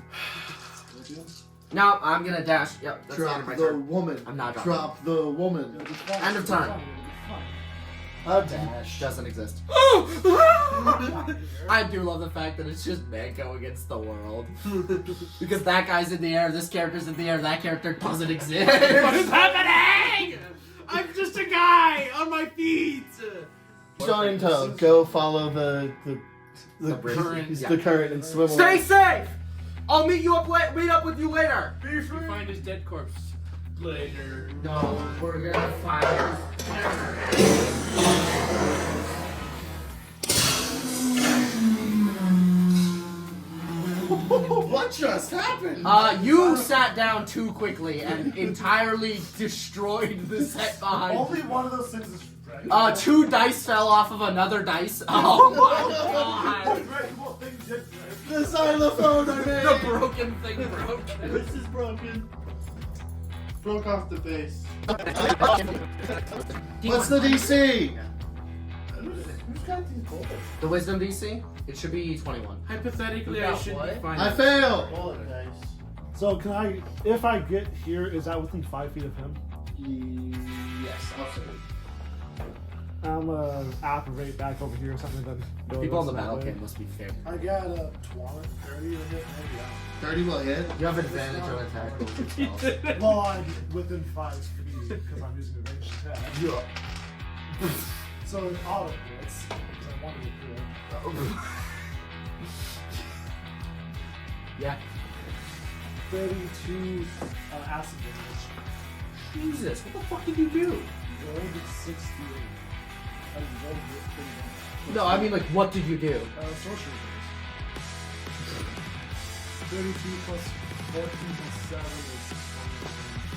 no, I'm gonna dash. Yep, that's the end of Drop my the turn. woman. I'm not dropping. Drop the woman. End of turn. A dash. Doesn't exist. I do love the fact that it's just Manco against the world. Because that guy's in the air, this character's in the air, that character doesn't exist. What is happening? I'm just a guy on my feet. Going to go follow the current. the current and swim Stay away. safe! I'll meet up with you later. We find his dead corpse later. No, we're gonna find. What just happened? You sat down too quickly and entirely destroyed the set behind. Only one of those things is right. 2 dice fell off of another dice. Oh my god! Right, cool thing did right. The xylophone I made. The broken thing broke. This is broken. Broke off the base. What's the DC? Who's got these bullets? The wisdom DC? It should be 21. Hypothetically, You I got should what? be fine. I fail. Bullet dice. So can I, if I get here, is that within 5 feet of him? Yes, I'll say. I'm apparate back over here or something. Then go People on the that battle way. camp must be fair. I got a 20, 30 to hit, maybe. 30 will hit. You have advantage on attack rolls yourself. Well, I'm within 5 feet because I'm using a ranged attack. Yeah. So it auto hits because I wanted to do it. Yeah. 32 acid damage. Jesus, what the fuck did you do? Rolled at 68. I rolled it pretty well. No, I mean, like, what did you do? Sorcery dice. 32 plus 14 plus 7 is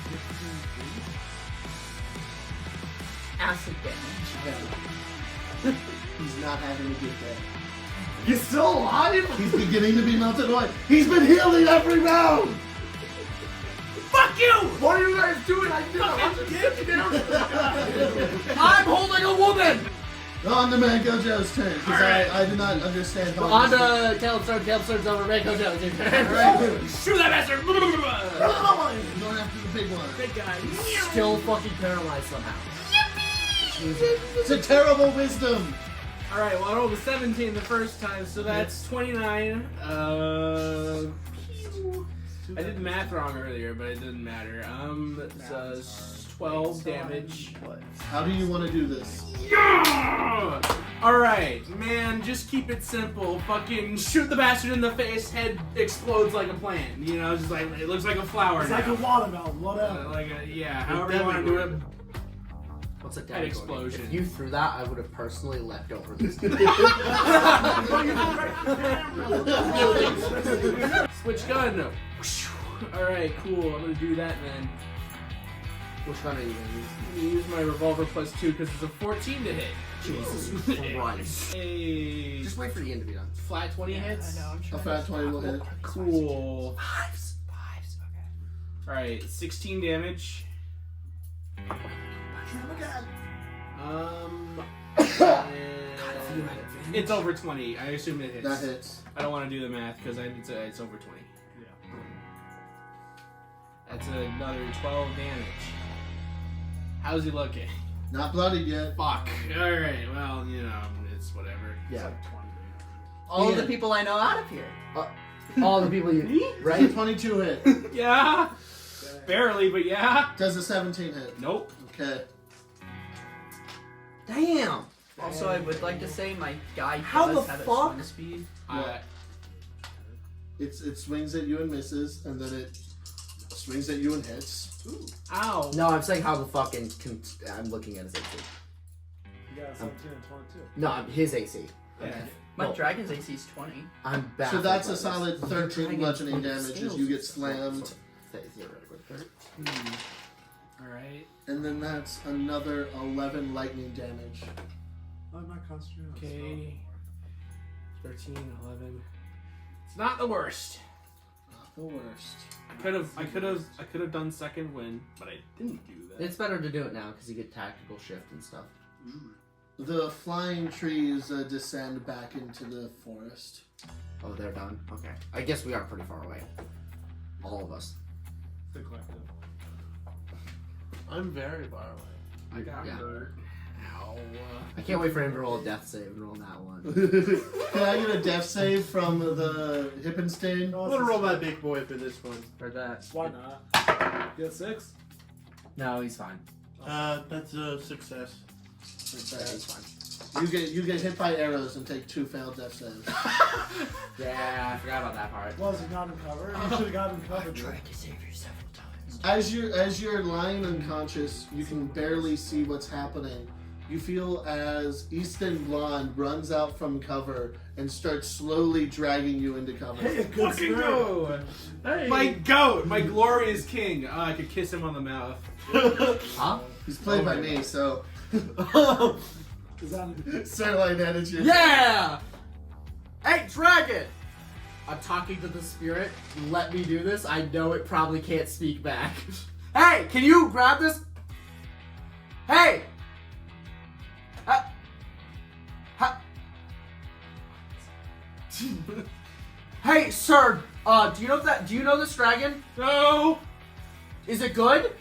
15. Acid damage. He's not having a good day. He's still alive? He's beginning to be melted away. He's been healing every round. Fuck you! What are you guys doing? I did 150 damage. I'm holding a woman! On to Manco Joe's turn, because I do not understand how. On to Caleb Sword's over Manco Joe. Alright. Shoot that bastard! Going after the big one. Big guy. Still fucking paralyzed somehow. It's a terrible wisdom. Alright, well I rolled a 17 the first time, so that's 29. I did the math wrong earlier, but it doesn't matter. So 12 damage. How do you want to do this? Yeah! Alright, man, just keep it simple. Fucking shoot the bastard in the face, head explodes like a plant. You know, just like, it looks like a flower It's now. like a watermelon, whatever. Yeah, however you want to do it. What's a An dead explosion. If you threw that, I would have personally leapt over this. Switch gun. Alright, cool. I'm gonna do that then. Which gun are you gonna use? I'm gonna use my revolver plus 2 because it's a 14 to hit. Jesus Christ. A Just wait for the end to be done. flat 20 hits. I know, I'm A trying fat 20 will hit. Cool. Fives, okay. Alright, 16 damage. And it's over 20. I assume it hits. That hits. I don't want to do the math because it's over 20. Yeah. That's another 12 damage. How's he looking? Not bloodied yet. Fuck. Alright, well, you know, it's whatever. Yeah. Like 20. All Yeah. the people I know out of here. All the people you... Right? 22 hit. Yeah. Barely, but yeah. Does a 17 hit? Nope. Okay. Damn! Also, I would like to say my guy How does the have fuck? a swing speed. It swings at you and misses, and then it swings at you and hits. Ooh. Ow. No, I'm saying how the fucking... I'm looking at his AC. You got 17 and 22. No, his AC. Yeah. My Well, dragon's AC is 20. I'm So baffled that's by a this. solid The 13 dragon's bludgeoning fucking damage as scales you get is slammed. theoretical. Alright. And then that's another 11 lightning damage. I'm not concentrating on Okay. 13, 11. It's not the worst. Not the worst. I could have done second win, but I didn't do that. It's better to do it now because you get tactical shift and stuff. The flying trees descend back into the forest. Oh, they're done? Okay. I guess we are pretty far away. All of us. the collective. I'm very far away. I got Yeah. hurt. Ow. I can't wait for him to roll a death save and roll that one. Can I get a death save from the Hippinsten? I'm gonna roll my big boy for this one. Or that. Why not? Get 6. No, he's fine. That's a success. Yeah, he's fine. You get hit by arrows and take 2 failed death saves. Yeah, I forgot about that part. Was he not in cover? You should have gotten covered. to save you several times. As you're lying unconscious, you can barely see what's happening. You feel as Easton Blonde runs out from cover and starts slowly dragging you into cover. Hey, a good Fucking spirit. go! Hey. My goat, my glorious king. I could kiss him on the mouth. Huh? He's played by me, so Is that Starlight attitude. Yeah! Hey, dragon! I'm talking to the spirit. Let me do this. I know it probably can't speak back. Hey, can you grab this? Hey! Hey, sir. Do you know that? Do you know this dragon? No! Is it good?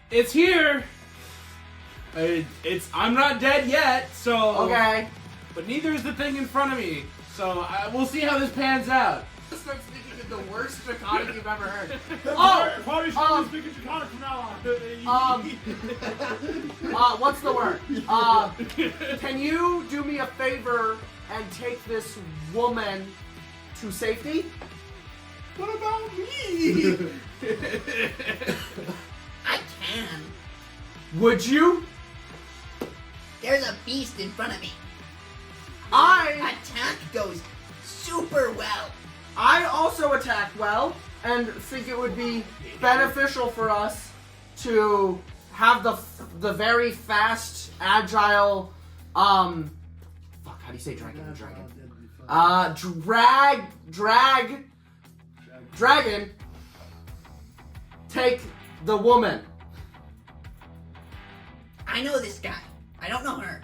It's here. I'm not dead yet, so. Okay. But neither is the thing in front of me. So we'll see how this pans out. Start speaking in the worst draconic you've ever heard. Probably should um, be speaking Chronos from now on. What's the word? Can you do me a favor and take this woman to safety? What about me? I can. Would you? There's a beast in front of me. I Attack goes super well. also attack well and think it would be beneficial for us to have the very fast, agile, fuck, how do you say dragon? Dragon take the woman. I know this guy. I don't know her.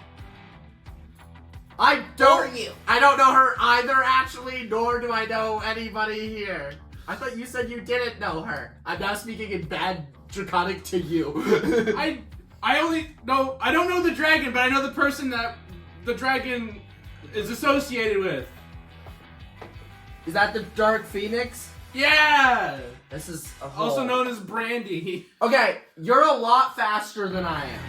I Or don't you. I don't know her either, actually, nor do I know anybody here. I thought you said you didn't know her. I'm now speaking in bad draconic to you. I only know. I don't know the dragon, but I know the person that the dragon is associated with. Is that the Dark Phoenix? Yeah. This is a Also whole- known as Brandy. Okay, you're a lot faster than I am.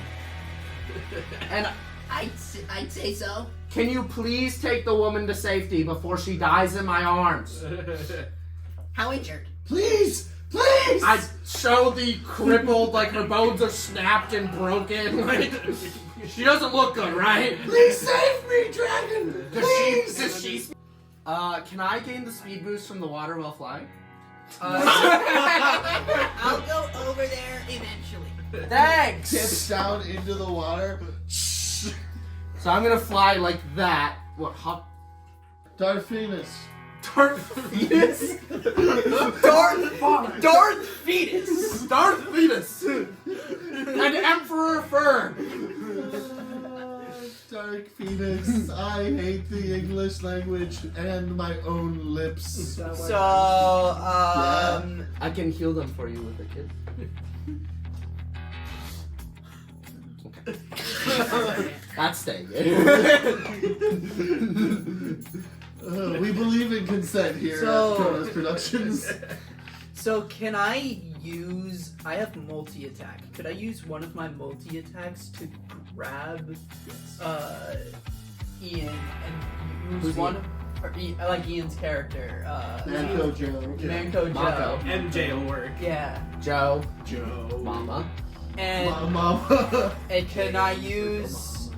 And I'd say so. can you please take the woman to safety before she dies in my arms? How injured? Please! Please! I show the crippled, like her bones are snapped and broken. Like, she doesn't look good, right? Please save me, dragon! Please! Does she? Can I gain the speed boost from the water while flying? I'll go over there eventually. Thanks. Gets down into the water. So I'm gonna fly like that. What? Hop? Darth Phoenix. Darth Fetus? Darth Fetus! Darth Fetus! An Emperor Fern! Dark Phoenix. I hate the English language and my own lips. So, I can heal them for you with a kiss. Okay. That's staying in. We believe in consent here So- at Chronos Productions. so can I use? I have multi-attack. Could I use one of my multi-attacks to grab Ian and use Who's one Ian? of, or like Ian's character, Manco Joe. Manco Joe. Mako. MJ will work. Yeah, Joe. Joe. Mama. and Mama. and can I use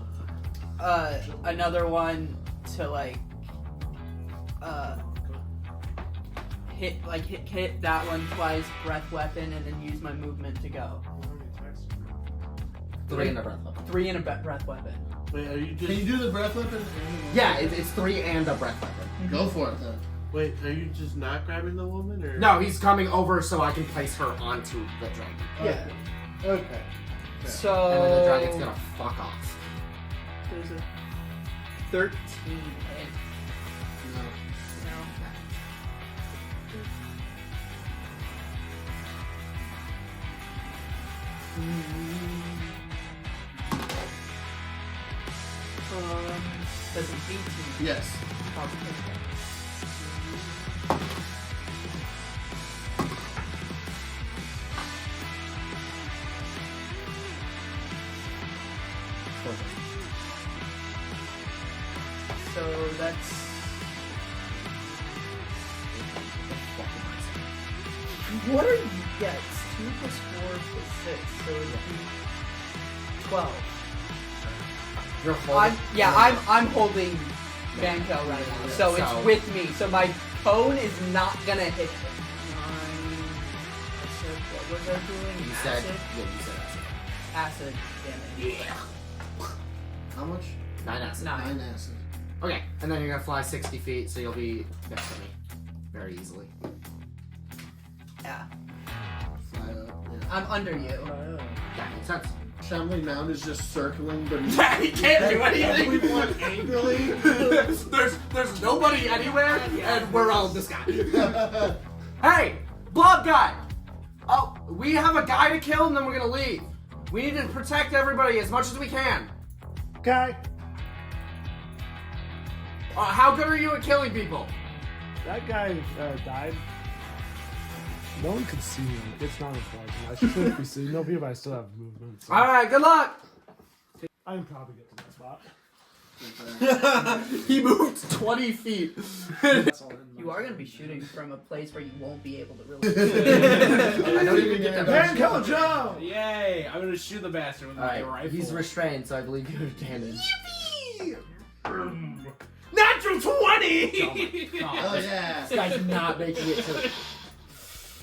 another one to like hit that one twice, breath weapon, and then use my movement to go. 3 and a breath weapon. 3 and a breath weapon. Wait, are you Can you just do the breath weapon? Yeah, it's 3 and a breath weapon. Go for it then. wait? Are you just not grabbing the woman, or No, he's coming over so I can place her onto the dragon. Yeah. Okay. So And then the dragon's gonna fuck off. there's a 13 hit. No. No. That's an 18. Yes. So that's. What are you? Yeah, it's 2 plus 4 plus 6, so it'd be 12. You're holding. I'm holding Manco right now, so it's with me. So my cone is not gonna hit him. I said, what was I doing? You said. Acid? Yeah, you said acid. Acid damage. How much? 9 acid. 9. 9 acid. Okay, and then you're gonna fly 60 feet, so you'll be next to me very easily. Yeah. Fly up. Yeah. I'm under you. That makes sense. Shambling Mound is just circling beneath. Yeah, he can't do anything. Everyone angrily. there's nobody anywhere, and we're all this guy. Hey, blob guy! Oh, we have a guy to kill, and then we're gonna leave. We need to protect everybody as much as we can. Okay. How good are you at killing people? That guy died. No one can see him. It's not important. I shouldn't be seeing no people, but I still have movement. So. Alright, good luck! I can probably get to that spot. He moved 20 feet. That's all in You are going to be shooting from a place where you won't be able to really. I don't even get that. Manco Joe! Yay! I'm gonna shoot the bastard with my Alright, rifle. he's restrained, so I believe you have advantage. Natural 20! Oh yeah. This guy's not making it to.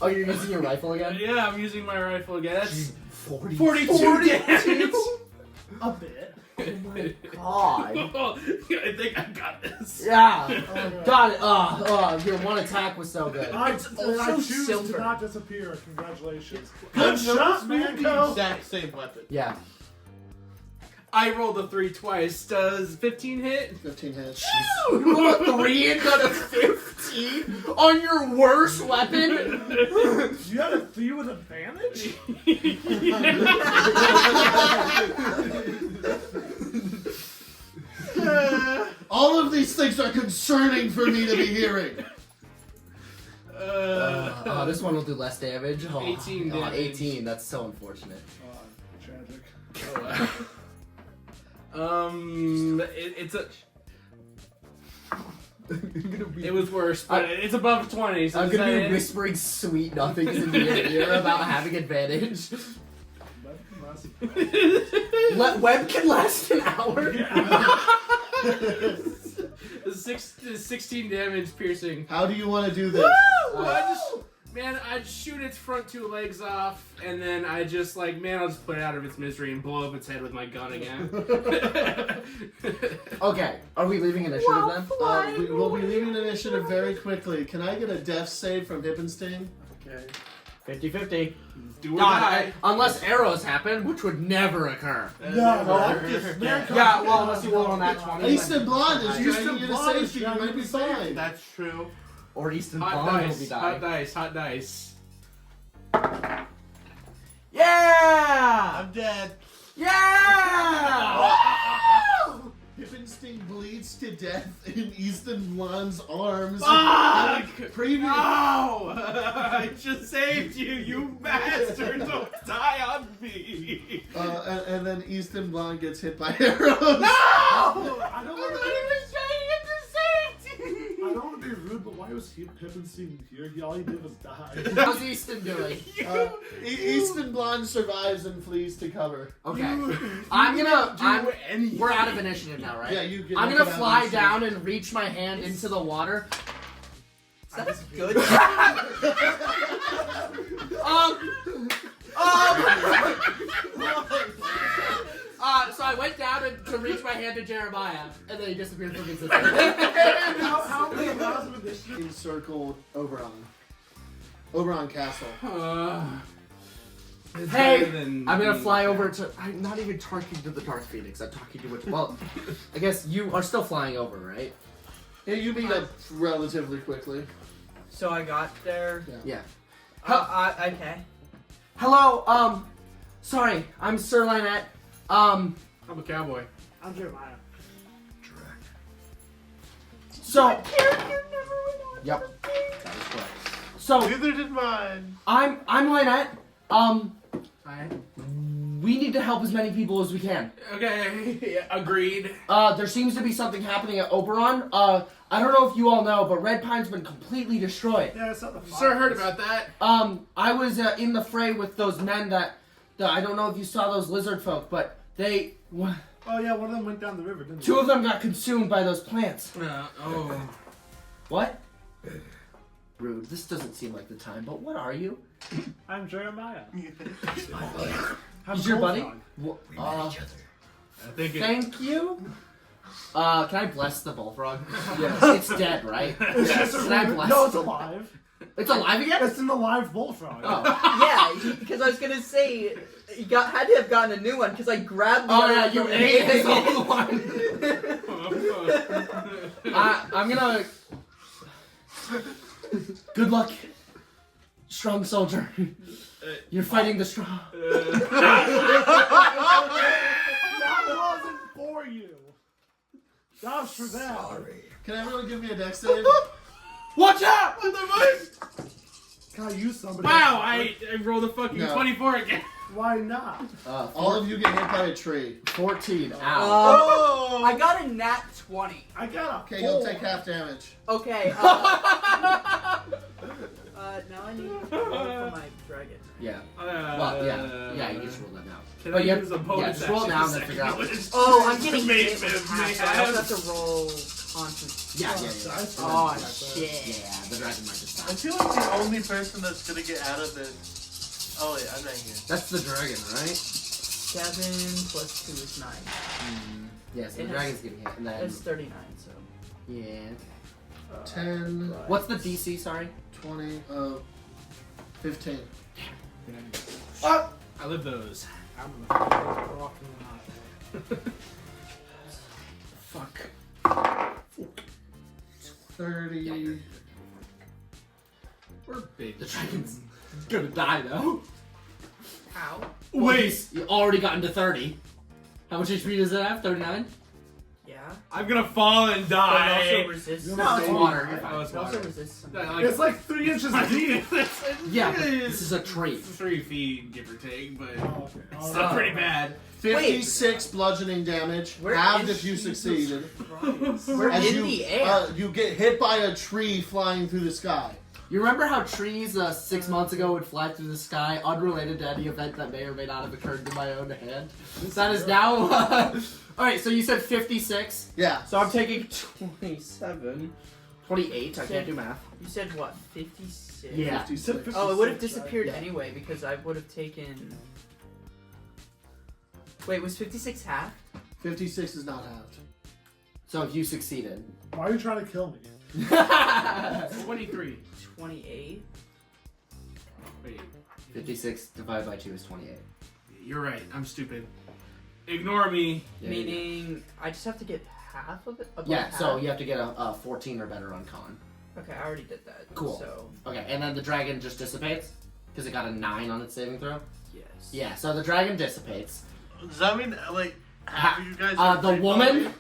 Oh, you're using your rifle again? Yeah, I'm using my rifle again. That's 40. 42 damage. A bit. God. I think I got this. Yeah. Got it. Your one attack was so good. I also choose silver. to not disappear. Congratulations. Good shot, Manco! Exact same weapon. Yeah. I rolled a 3 twice. Does 15 hit? 15 hits. You rolled a 3 and got a 15 on your worst weapon? You had a 3 with advantage? All of these things are concerning for me to be hearing. This one will do less damage. 18 damage. 18. That's so unfortunate. Tragic. It's a. It was worse, but it's above 20. So I'm does gonna that be hit? whispering sweet nothings into your ear about having advantage. Web can last an hour. The 16 damage piercing. How do you want to do this? I'd shoot its front 2 legs off, and then I just I'll just put it out of its misery and blow up its head with my gun again. Okay, are we leaving initiative then? We'll be leaving initiative very quickly. Can I get a death save from Hippinsten? Okay. 50-50. Do or die. Unless arrows happen, which would never occur. Yeah, well, unless you roll on that 20. Easton Blonde is Easton trying to get a Blonde save, is so you trying might to be be fine. That's true. Or Easton Hot Bond will be dice, dying. hot dice, hot dice. Yeah! I'm dead. Yeah! Hippinsten bleeds to death in Easton Blonde's arms. Fuck! Previous. No! I just saved you, you bastard! Don't die on me! And then Easton Blonde gets hit by arrows. No! I don't want to be, safety! I don't want to be rude, but why was Hippinsten here? All he did was die. How's Easton doing? Easton Blonde survives and flees to cover. Okay. We're out of initiative now, right? Yeah, you get. I'm knock gonna it out fly of down and reach my hand into the water. That's good. So I went down to reach my hand to Jerimiah, and then he disappeared from existence. How many rounds of initiative? Encircled Oberon Castle. Hey, I'm gonna fly over to. I'm not even talking to the Dark Phoenix. I'm talking to it. Well, I guess you are still flying over, right? Yeah, you meet up relatively quickly. So I got there. Yeah. Okay. Hello. Sorry, I'm Sir Lynette. I'm a cowboy. I'm Jeremiah. So. Yep. So Neither did mine. I'm Lynette. Hi. We need to help as many people as we can. Okay, yeah, agreed. There seems to be something happening at Oberon. I don't know if you all know, but Red Pine's been completely destroyed. Yeah, I saw the fire. Sir, heard about that. I was in the fray with those men that I don't know if you saw those lizard folk, but they. Oh yeah, one of them went down the river, didn't Two of them got consumed by those plants. Oh. What? Rude. This doesn't seem like the time, but what are you? I'm Jeremiah. He's your buddy? I think Thank you. Can I bless the bullfrog? Yes. It's dead, right? Yes. Can I bless? No, it's alive. It's alive again? It's an alive bullfrog. Oh. Yeah, because I was gonna say you had to have gotten a new one because I grabbed. Oh one yeah, from you the ate his beginning. old one. I'm gonna. Good luck, strong soldier. You're fighting the strong. That wasn't for you. That was for them. Can everyone give me a dex save? Watch out! Can I use somebody? Wow, I rolled a fucking No. 24 again. Why not? All of you get hit by a tree. 14. Ow. I got a nat 20. I got a Okay, you'll take half damage. Okay. Now I need to roll for my dragon. Yeah. Well, yeah, you just roll that now. Can But I you use a bonus just roll action now to and then figure out. second Oh, I'm getting May- hit with may half, so I have. also have to roll conscience. Yeah. Oh, shit. Yeah, the dragon might just I die. feel like the only person that's gonna get out of this. Oh wait, I'm not here. That's the dragon, right? 7 plus 2 is 9. Yes, the It has- dragon's getting hit. And then, That's 39, so. yeah. 10, What's the DC, sorry? 20, 15. I live those. I'm gonna rock and not. Fuck. 30. We're big. The dragon's gonna die, though. How? Wait! You already got into 30. How much HP does it have? 39? Yeah. I'm gonna fall and But it die. also resists. No, it's water. You're Oh, fine. it's It also water. resists some. It's like 3 inches deep. Yeah, but this is a tree. 3 feet, give or take, but Oh, okay. it's still pretty bad. 56 bludgeoning damage. Where Halved is if you Jesus succeeded. We're As in you, the air. You get hit by a tree flying through the sky. You remember how trees 6 months ago would fly through the sky, unrelated to any event that may or may not have occurred in my own hand? That is now. Alright, so you said 56. Yeah. So I'm taking 27. 28. I can't do math. You said what? 56? Yeah. 56. Oh, it would have disappeared Yeah. anyway because I would have taken. Wait, was 56 half? 56 is not halved. So if you succeeded. Why are you trying to kill me? 23. 28. Wait, 56 divided by 2 is 28. you're right. I'm stupid. Ignore me. Yeah, Meaning, I just have to get half of it? Above Yeah, half? so you have to get a 14 or better on con. Okay, I already did that. Cool. So, Okay, and then the dragon just dissipates? Because it got a 9 on its saving throw? yes. Yeah, so the dragon dissipates. Does that mean like half of you guys? Are The woman?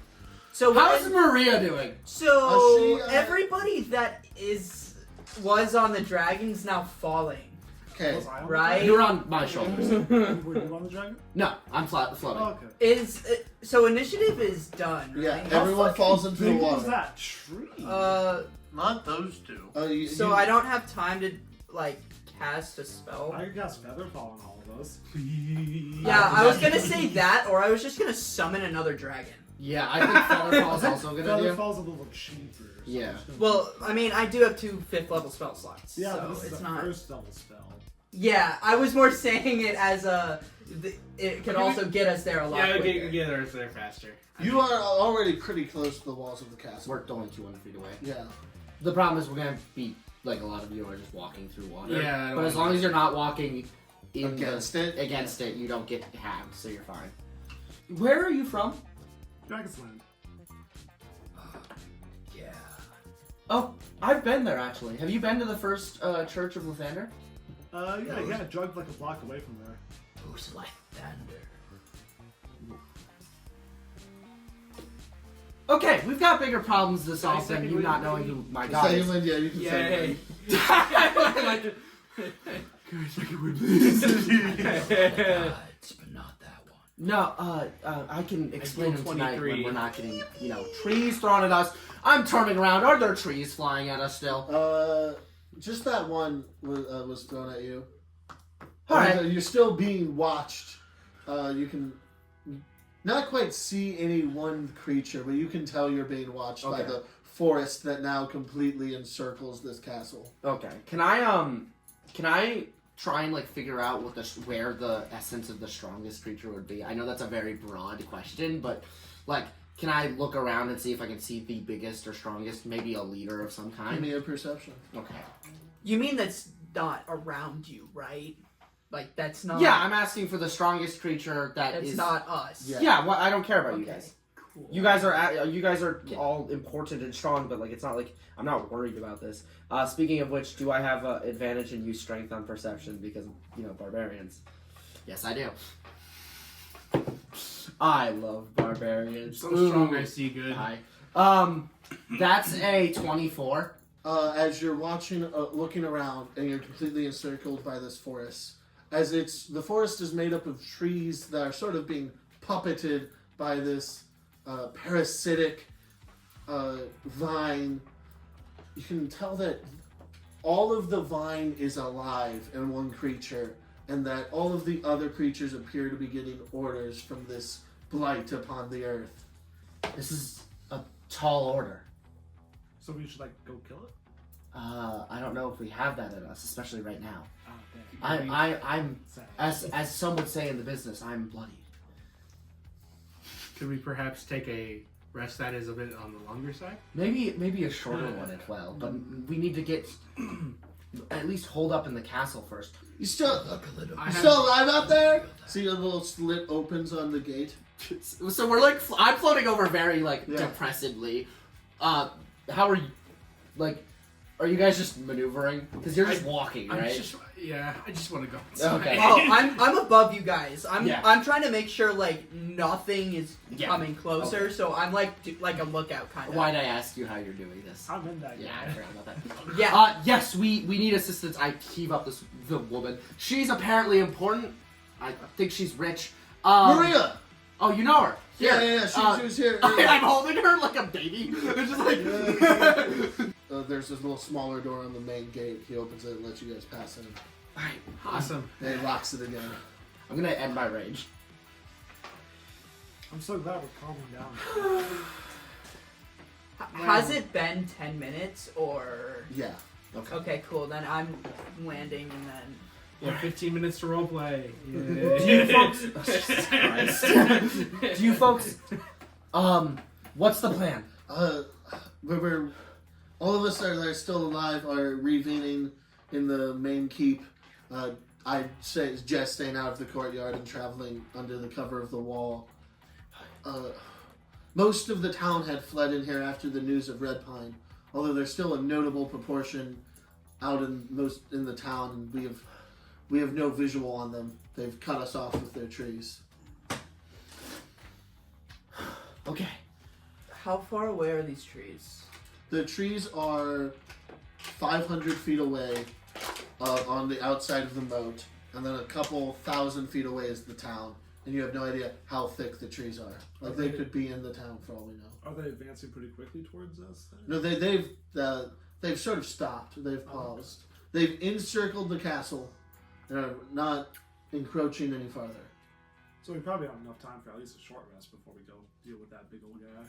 So, How's when- Maria doing? so she, everybody that was on the dragon's now falling, Okay. Was I on right? You're on my shoulders. the dragon? Were you on the dragon? No, I'm floating. Oh, okay. So initiative is done, right? Yeah, everyone falls into the Big was water. that tree? Not those two. So I don't have time to like cast a spell. I could cast Featherfall on all of those. Yeah, I was gonna say that, or I was just gonna summon another dragon. Yeah, I think Featherfall's also a good idea. Featherfall's a little cheaper. So Yeah. I'm just gonna- Well, I mean, I do have 2 5th level spell slots. yeah, so but this is it's the not. first double spell. Yeah, I was more saying it as it could also get us there a lot Yeah, quicker. get us there faster. You are already pretty close to the walls of the castle. We're only 200 feet away. Yeah. The problem is we're gonna be, like a lot of you are just walking through water. Yeah, I don't But as wanna- long as you're not walking Against it? against it, you don't get hacked, so you're fine. Where are you from? Dragon's Land. Oh, I've been there actually. Have you been to the first church of Lathander? Yeah, drugged like a block away from there. Who's like thunder? Okay, we've got bigger problems this off than you not knowing who my god is. Second wind, yeah, you can say Yay. wind. Second word, please. Gods, but not that one. No, I can explain feel them tonight when 23. we're not getting, trees thrown at us. I'm turning around. Are there trees flying at us still? Just that one was thrown at you. All right. You're still being watched. You can not quite see any one creature, but you can tell you're being watched by Okay. the forest that now completely encircles this castle. Okay. Can I try and figure out where the essence of the strongest creature would be? I know that's a very broad question, but can I look around and see if I can see the biggest or strongest, maybe a leader of some Give kind? me a perception. Okay. You mean that's not around you, right? Like that's not. Yeah, I'm asking for the strongest creature That's not us. Yeah. Yeah, well, I don't care about you Okay, guys. Cool. You guys are all important and strong, but it's not like I'm not worried about this. Speaking of which, do I have advantage and use strength on perception because barbarians? Yes, I do. I love barbarians. So strong I see good. Hi. That's a 24. As you're watching, looking around, and you're completely encircled by this forest. The forest is made up of trees that are sort of being puppeted by this parasitic vine. You can tell that all of the vine is alive in one creature, and that all of the other creatures appear to be getting orders from this blight upon the earth. This is a tall order. So we should go kill it. I don't know if we have that in us, especially right now. Oh, damn. I'm Sad. as some would say in the business, I'm bloodied. Could we perhaps take a rest that is a bit on the longer side? Maybe a shorter one as well, but we need to get at least hold up in the castle first. You still I have- still alive out there? See a little slit opens on the gate. So we're I'm floating over very depressedly. How are you? Are you guys just maneuvering? Because you're just walking, right? I just want to go inside. Okay. Oh, I'm above you guys. I'm Yeah. trying to make sure nothing is Yeah. coming closer. Okay. So I'm like a lookout kind of. Why'd I ask you how you're doing this? I'm in that. Yeah, I forgot about that. Yeah. Yes, we need assistance. I heave up the woman. She's apparently important. I think she's rich. Maria! Oh, you know her? Here. Yeah. She was here. I'm holding her like a baby. It's just There's this little smaller door on the main gate. He opens it and lets you guys pass in. Alright, Awesome. And he locks it again. I'm gonna end my rage. I'm so glad we're calming down. Has it been 10 minutes or? Yeah. Okay, cool. Then I'm landing and then. Yeah, 15 minutes to roleplay. Do you folks? Jesus Christ. Do you folks? What's the plan? We're all of us that are still alive are revening in the main keep. I'd say it's just staying out of the courtyard and traveling under the cover of the wall. Most of the town had fled in here after the news of Red Pine, although there's still a notable proportion out in the town, and we have no visual on them. They've cut us off with their trees. Okay. How far away are these trees? The trees are 500 feet away on the outside of the moat, and then a couple thousand feet away is the town. And you have no idea how thick the trees are. They could be in the town for all we know. Are they advancing pretty quickly towards us? Then? No, they've sort of stopped. They've paused. They've encircled the castle and are not encroaching any farther. So we probably have enough time for at least a short rest before we go deal with that big old guy.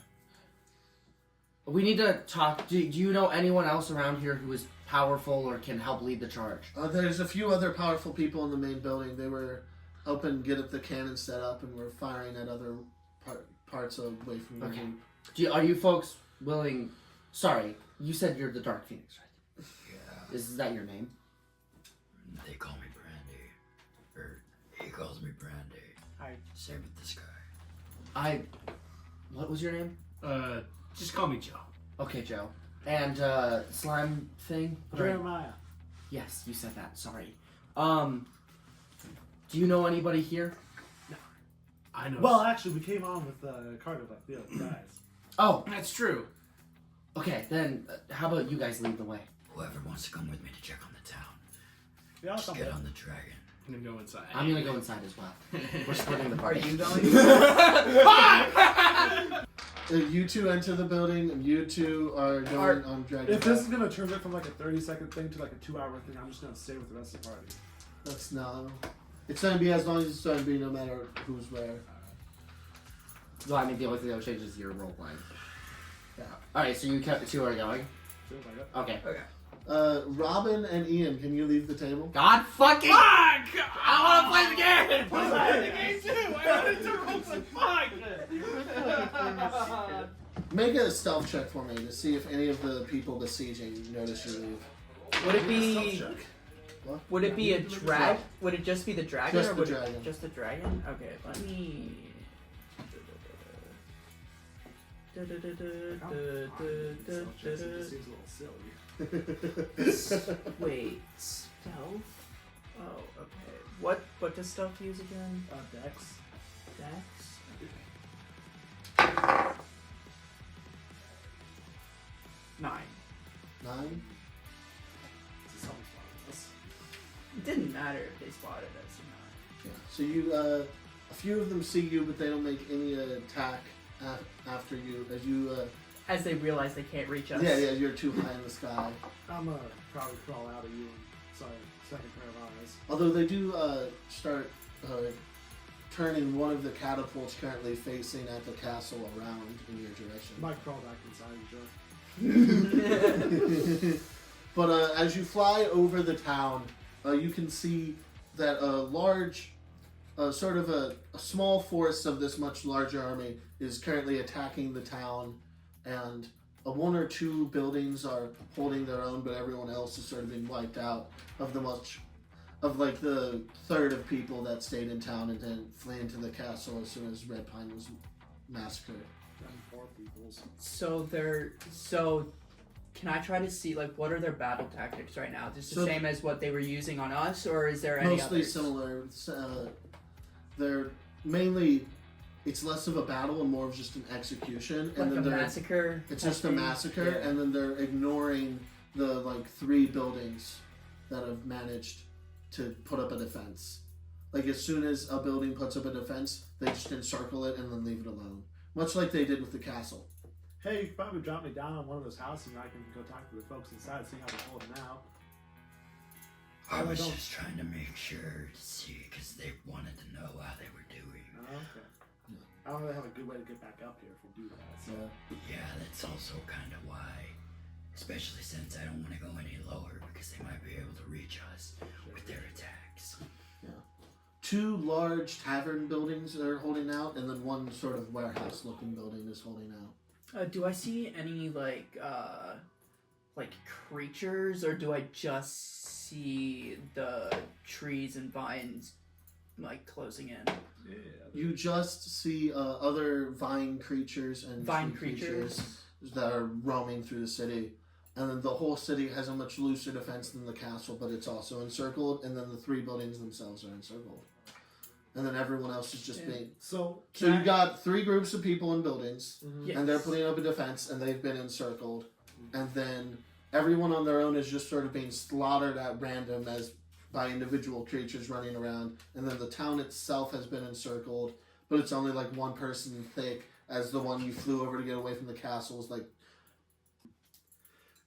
We need to talk. Do you know anyone else around here who is powerful or can help lead the charge? There's a few other powerful people in the main building. They were helping get up the cannon set up, and were firing at other parts away from the group. Are you folks willing? Sorry, you said you're the Dark Phoenix, right? Yeah. Is that your name? They call me Brandy. Or he calls me Brandy. Hi. Same with this guy. What was your name? Just call me Joe. Okay, Joe. And slime thing? Jerimiah. Yes, you said that. Sorry. Do you know anybody here? I know. Well, actually, we came on with Carter, like the other guys. Oh, that's true. okay. Then how about you guys lead the way? Whoever wants to come with me to check on the town, Yeah, I'll just come get with. on the dragon. I'm gonna go inside. I'm gonna go inside as well. We're splitting the Are party. you going? You two enter the building, and you two are going on dragon. If this is gonna turn it from like a 30-second thing to like a 2-hour thing, I'm just gonna stay with the rest of the party. That's no. It's gonna be as long as it's gonna be, no matter who's where. Well, I mean, the only thing that would change is your role playing. Yeah. Alright, so you two are going? Feels like it. Okay. Okay. Robin and Ian, can you leave the table? God fucking! Fuck! I wanna play the game! I wanted the game too! I wanted to roll some fuck! Make a stealth check for me to see if any of the people besieging notice you leave. Would it be? What? Would it be a drag? Would it just be the dragon, Just or the would dragon. it just the dragon? Okay, let me. It just seems a little silly. Wait, stealth. Oh, okay. What does stealth use again? Dex. Dex. 9. 9? It didn't matter if they spotted us or not. Yeah. So you, a few of them see you, but they don't make any attack after you. As they realize they can't reach us. Yeah, you're too high in the sky. I'm gonna probably crawl out of you and second pair of eyes. Although they do start turning one of the catapults currently facing at the castle around in your direction. Might crawl back inside, Joe. But as you fly over the town, you can see that a large, sort of a small force of this much larger army is currently attacking the town, and one or two buildings are holding their own, but everyone else is sort of being wiped out of like the third of people that stayed in town and then flee into the castle as soon as Red Pine was massacred. And 4 peoples. So can I try to see like what are their battle tactics right now? Just the So- same as what they were using on us, or is there any Mostly others? similar. They're mainly, it's less of a battle and more of just an execution. Like and then a they're massacre. It's type just a thing? massacre, Yeah. and then they're ignoring the 3 buildings that have managed to put up a defense. Like as soon as a building puts up a defense, they just encircle it and then leave it alone. Much like they did with the castle. Hey, you could probably drop me down on one of those houses and I can go talk to the folks inside, see how they're holding out. I Oh, was don't- just trying to make sure to see, because they wanted to know how they were doing. Oh, okay. I don't really have a good way to get back up here if we do that. So. Yeah, that's also kind of why. Especially since I don't want to go any lower, because they might be able to reach us with their attacks. 2 large tavern buildings are holding out, and then 1 sort of warehouse-looking building is holding out. Do I see any like creatures, or do I just see the trees and vines like closing in? Yeah. You just see other vine creatures and Vine tree creatures. that are roaming through the city. And then the whole city has a much looser defense than the castle, but it's also encircled. And then the 3 buildings themselves are encircled. And then everyone else is just being... So So you got 3 groups of people in buildings, Yes. and they're putting up a defense, and they've been encircled. And then everyone on their own is just sort of being slaughtered at random as by individual creatures running around. And then the town itself has been encircled, but it's only like 1 person thick, as the one you flew over to get away from the castle is like...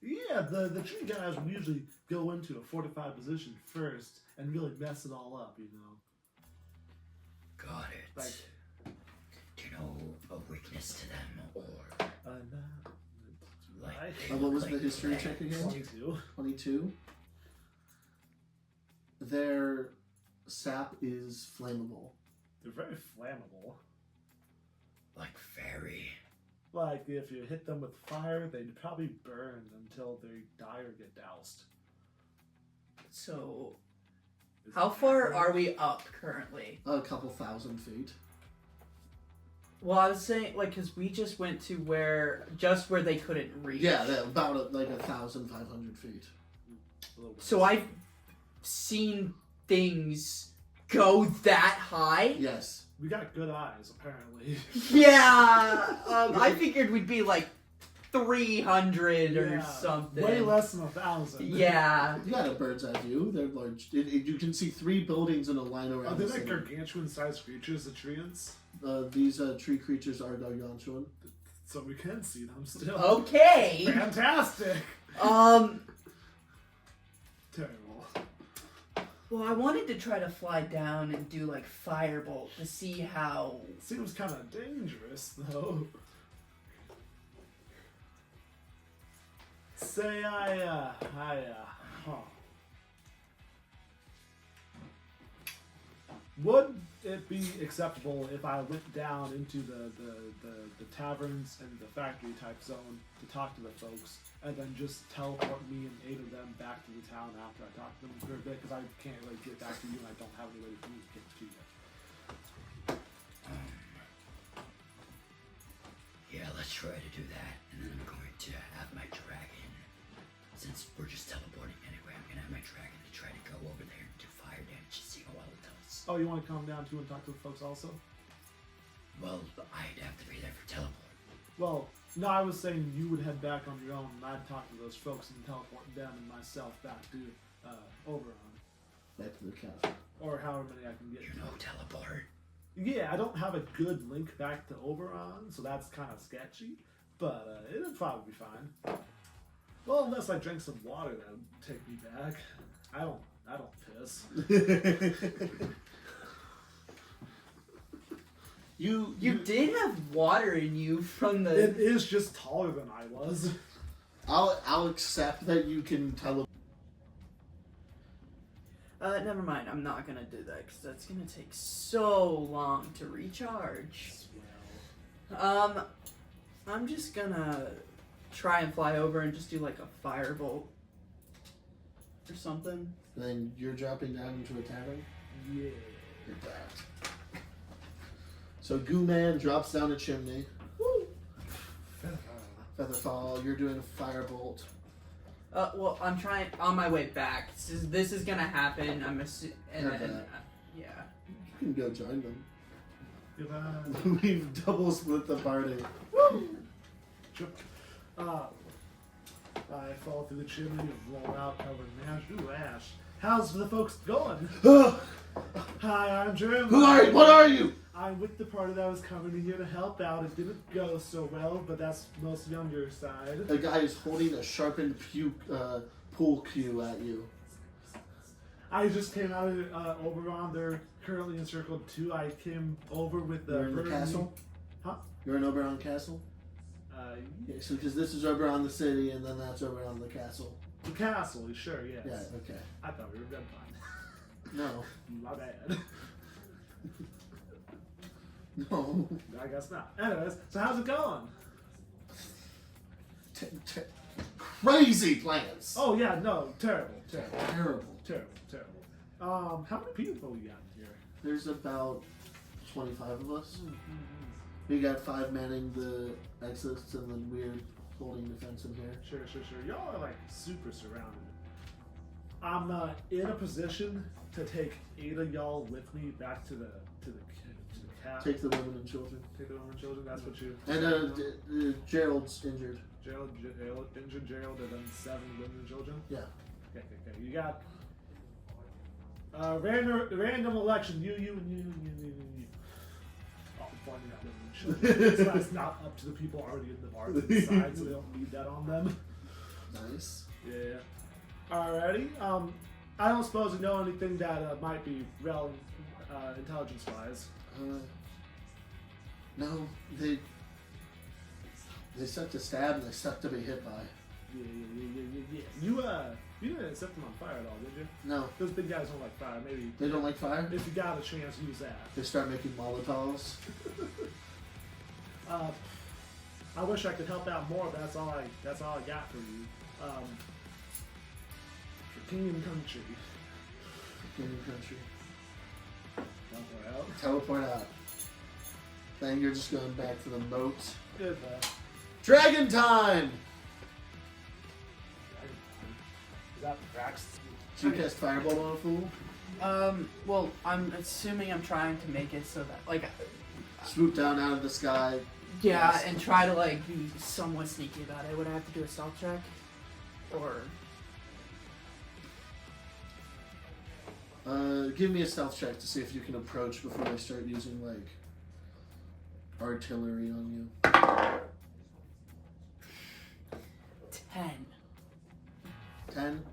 yeah, the tree guys will usually go into a fortified position first and really mess it all up, you know. Got it. Like- Do you know a weakness to them, or No. like? Right. they what look was like the history check again? 22. 22. Their sap is flammable. They're very flammable. Like very. Like, if you hit them with fire, they'd probably burn until they die or get doused. So Is how that far accurate? are we up currently? A couple thousand feet. Well, I was saying like because we just went to where they couldn't reach. Yeah, about 1,500 feet. A little So ways. I've seen things go that high? Yes. We got good eyes, apparently. Yeah. I figured we'd be like 300 or something. Way less than 1,000. Yeah. You got a bird's eye view. They're large. You can see 3 buildings in a line around. Are they the like city. gargantuan-sized creatures, the treants? These tree creatures are gargantuan. So we can see them still. Okay. Fantastic. Terrible. Well, I wanted to try to fly down and do like firebolt to see how. Seems kind of dangerous, though. Say Would it be acceptable if I went down into the taverns and the factory type zone to talk to the folks and then just teleport me and 8 of them back to the town after I talk to them for a bit because I can't really get back to you and I don't have any way to communicate to you. Yeah, let's try to do that, and then I'm going to have my dragon. Since we're just teleporting anyway, I'm gonna have my dragon to try to go over there and do fire damage to see how well it does. Oh, you want to come down too and talk to the folks also? Well, I'd have to be there for teleport. Well, no, I was saying you would head back on your own and I'd talk to those folks and teleport them and myself back to Oberon. Back to the castle. Or however many I can get. You know teleport. Yeah, I don't have a good link back to Oberon, so that's kind of sketchy. But it'll probably be fine. Well, unless I drink some water that would take me back. I don't piss. You did have water in you from the. It is just taller than I was. I'll accept that you can tell. Never mind. I'm not gonna do that because that's gonna take so long to recharge. I'm just gonna try and fly over and just do like a firebolt or something. Then you're dropping down into a tavern. Yeah. Get that. So Goo Man drops down a chimney. Woo! Featherfall, you're doing a firebolt. Well, I'm trying on my way back. This is gonna happen. I'm and then yeah. You can go join them. Goodbye. We've double split the party. Sure. I fall through the chimney and roll out covered in ash. Ooh, ash. How's the folks going? Hi, I'm Jerimiah. Who are you? What are you? I'm with the party that was coming here to help out. It didn't go so well, but that's mostly on your side. A guy is holding a sharpened pool cue at you. I just came out of Oberon. They're currently encircled too. I came over with the. You're in the castle? Huh? You're in Oberon Castle? Yeah. Yeah, so because this is Oberon the city, and then that's Oberon the castle. The castle, sure, yes. Yeah, okay. I thought we were dead fine. No. My bad. No. I guess not. Anyways, so how's it going? Crazy plans. Oh yeah, no, terrible. Terrible. How many people we got here? There's about 25 of us. We got 5 manning the exits and then we're holding defense in here. Sure. Y'all are like super surrounded. I'm in a position to take 8 of y'all with me back to the cab. Take the women and children. Take the women and children. That's what you. And Gerald's injured. Gerald injured Gerald, and then 7 women and children. Yeah. Okay. You got random election. You. Oh, pointing at women and children. So that's not up to the people already in the bar inside, so they don't need that on them. Nice. Yeah. Alrighty. I don't suppose you know anything that might be relevant intelligence-wise. No, they suck to stab and they suck to be hit by. Yeah. You didn't set them on fire at all, did you? No. Those big guys don't like fire. Maybe They don't like fire? if you got a chance, use that. They start making Molotovs. I wish I could help out more, but that's all I got for you. For King and Country. In the country. Teleport out. Teleport out. Then you're just going back to the moat. Good. Dragon time! Is that Braxton? Did you cast Firebolt on a fool? Well, I'm assuming I'm trying to make it so that, like, Swoop down out of the sky. yeah, Yes. and try to, like, be somewhat sneaky about it. Would I have to do a stealth check? Or... Give me a stealth check to see if you can approach before I start using, like, artillery on you. 10. 10?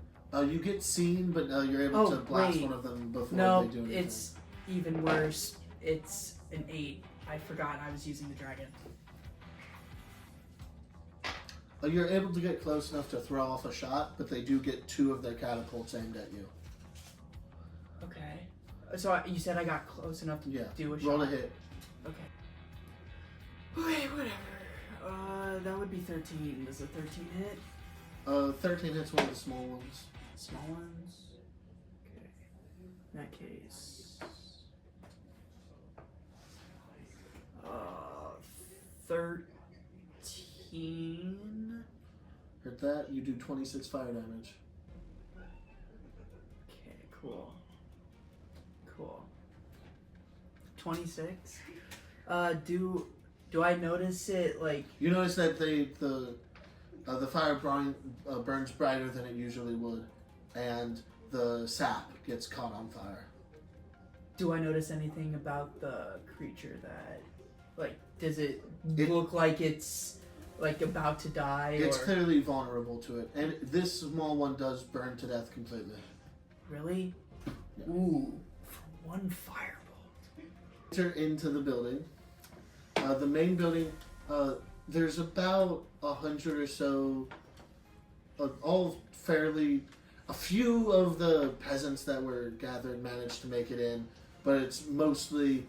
You get seen, but you're able to blast one of them before No, they do anything. it's even worse. It's an 8. I forgot I was using the dragon. You're able to get close enough to throw off a shot, but they do get 2 of their catapults aimed at you. Okay. So you said I got close enough to do a shot? Roll a hit. Okay. Wait, whatever. That would be 13. Does a 13 hit? 13 hits one of the small ones. Small ones? Okay. In that case... 13... Hit that, you do 26 fire damage. Okay, cool. Cool. 26? Do I notice it, like... You notice that the fire burns brighter than it usually would, and the sap gets caught on fire. Do I notice anything about the creature that... Like, does it look like it's, like, about to die, It's or... clearly vulnerable to it, and this small one does burn to death completely. Really? Yeah. Ooh. For one firebolt. Enter into the building. The main building, there's about 100 or so, all fairly... A few of the peasants that were gathered managed to make it in, but it's mostly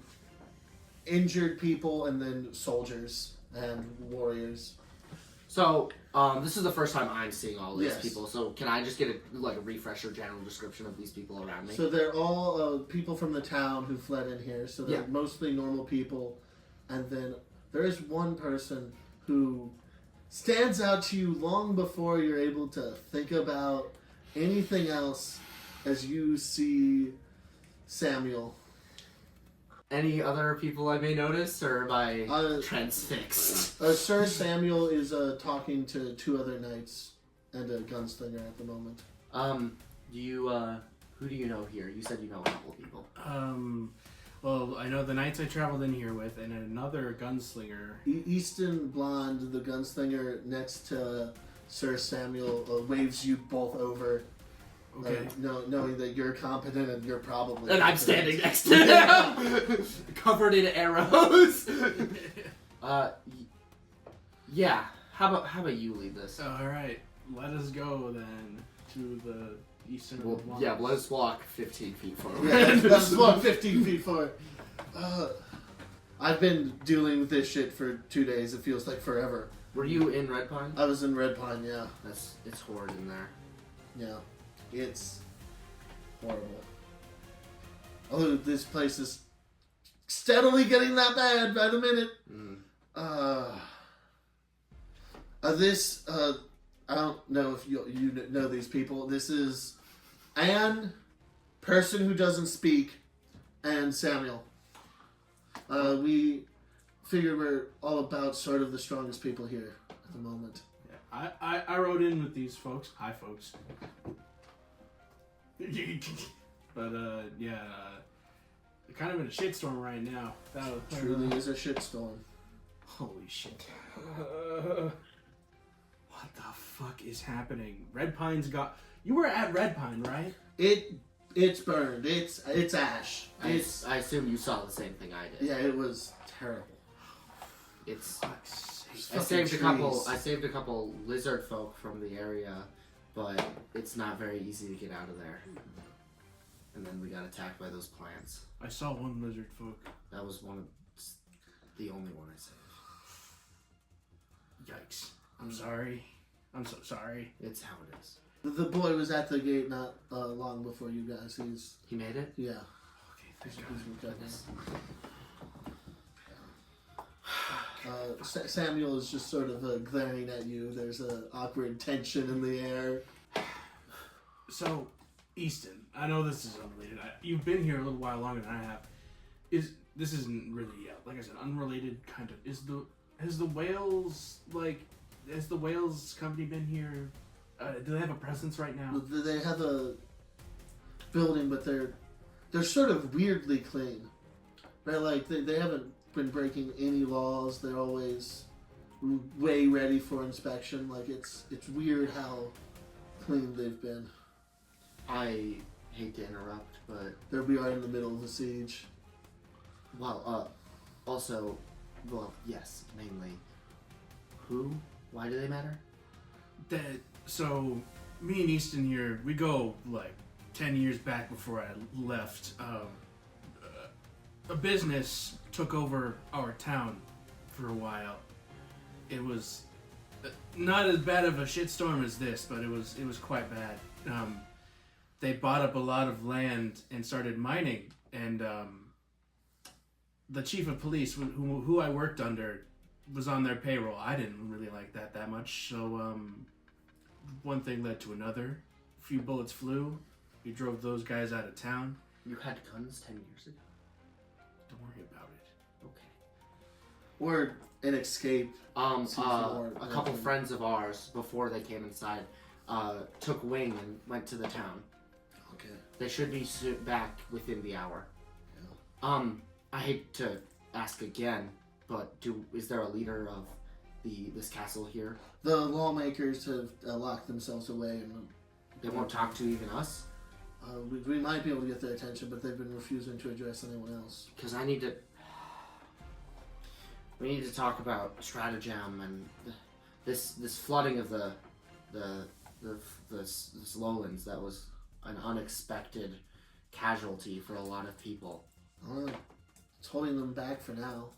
injured people and then soldiers and warriors. So, this is the first time I'm seeing all these Yes. people, so can I just get a refresher general description of these people around me? So they're all people from the town who fled in here, so they're mostly normal people. And then there is one person who stands out to you long before you're able to think about anything else as you see Samuel. Any other people I may notice, or am I transfixed? Sir Samuel is talking to 2 other knights and a gunslinger at the moment. Who do you know here? You said you know a couple people. Well, I know the knights I traveled in here with, and another gunslinger. Easton Blonde, the gunslinger next to Sir Samuel, waves you both over. Okay. Knowing that you're competent and you're probably... And I'm standing next to him, covered in arrows. Yeah. How about you lead this? All right, let us go then to the eastern. Well, yeah, let us walk 15 feet forward. Yeah, let's walk 15 feet forward. I've been dealing with this shit for 2 days. It feels like forever. Were you in Red Pine? I was in Red Pine, yeah. It's horrid in there. Yeah. It's horrible. Although this place is steadily getting that bad by the minute. I don't know if you know these people. This is Anne, person who doesn't speak, and Samuel. We figure we're all about sort of the strongest people here at the moment. Yeah, I rode in with these folks. Hi, folks. But they're kind of in a shitstorm right now. Truly is a shitstorm. Holy shit. What the fuck is happening? Red Pine's got... You were at Red Pine, right? It's burned. It's ash. I assume you saw the same thing I did. Yeah, it was terrible. It's... It's I saved trees. a couple lizard folk from the area, but it's not very easy to get out of there. And then we got attacked by those plants. I saw one lizard folk. That was the only one I saved. Yikes. I'm sorry. I'm so sorry. It's how it is. The boy was at the gate not long before you guys. He made it? Yeah. Okay, thank God. Samuel is just sort of glaring at you. There's an awkward tension in the air. So, Easton, I know this is unrelated. You've been here a little while longer than I have. This isn't really, like I said, unrelated kind of. Has the Wales company been here? Do they have a presence right now? They have a building, but they're sort of weirdly clean. Right? Like they haven't been breaking any laws. They're always way ready for inspection. Like it's weird how clean they've been. I hate to interrupt, but There we are in the middle of a siege. well, also, well, yes, mainly. Who? Why do they matter? So, me and Easton here, we go like 10 years back before I left. A business took over our town for a while. It was not as bad of a shitstorm as this, but it was quite bad. They bought up a lot of land and started mining, and the chief of police, who I worked under, was on their payroll. I didn't really like that much, so one thing led to another. A few bullets flew. We drove those guys out of town. You had guns 10 years ago? Don't worry about it. Okay. Or an escape. A couple friends of ours, before they came inside, took wing and went to the town. Okay. They should be back within the hour. Yeah. I hate to ask again, but is there a leader of this castle here? The lawmakers have locked themselves away, and They won't talk to even us? we might be able to get their attention, but they've been refusing to address anyone else. Because we need to talk about stratagem and this flooding of the lowlands. That was an unexpected casualty for a lot of people. It's holding them back for now.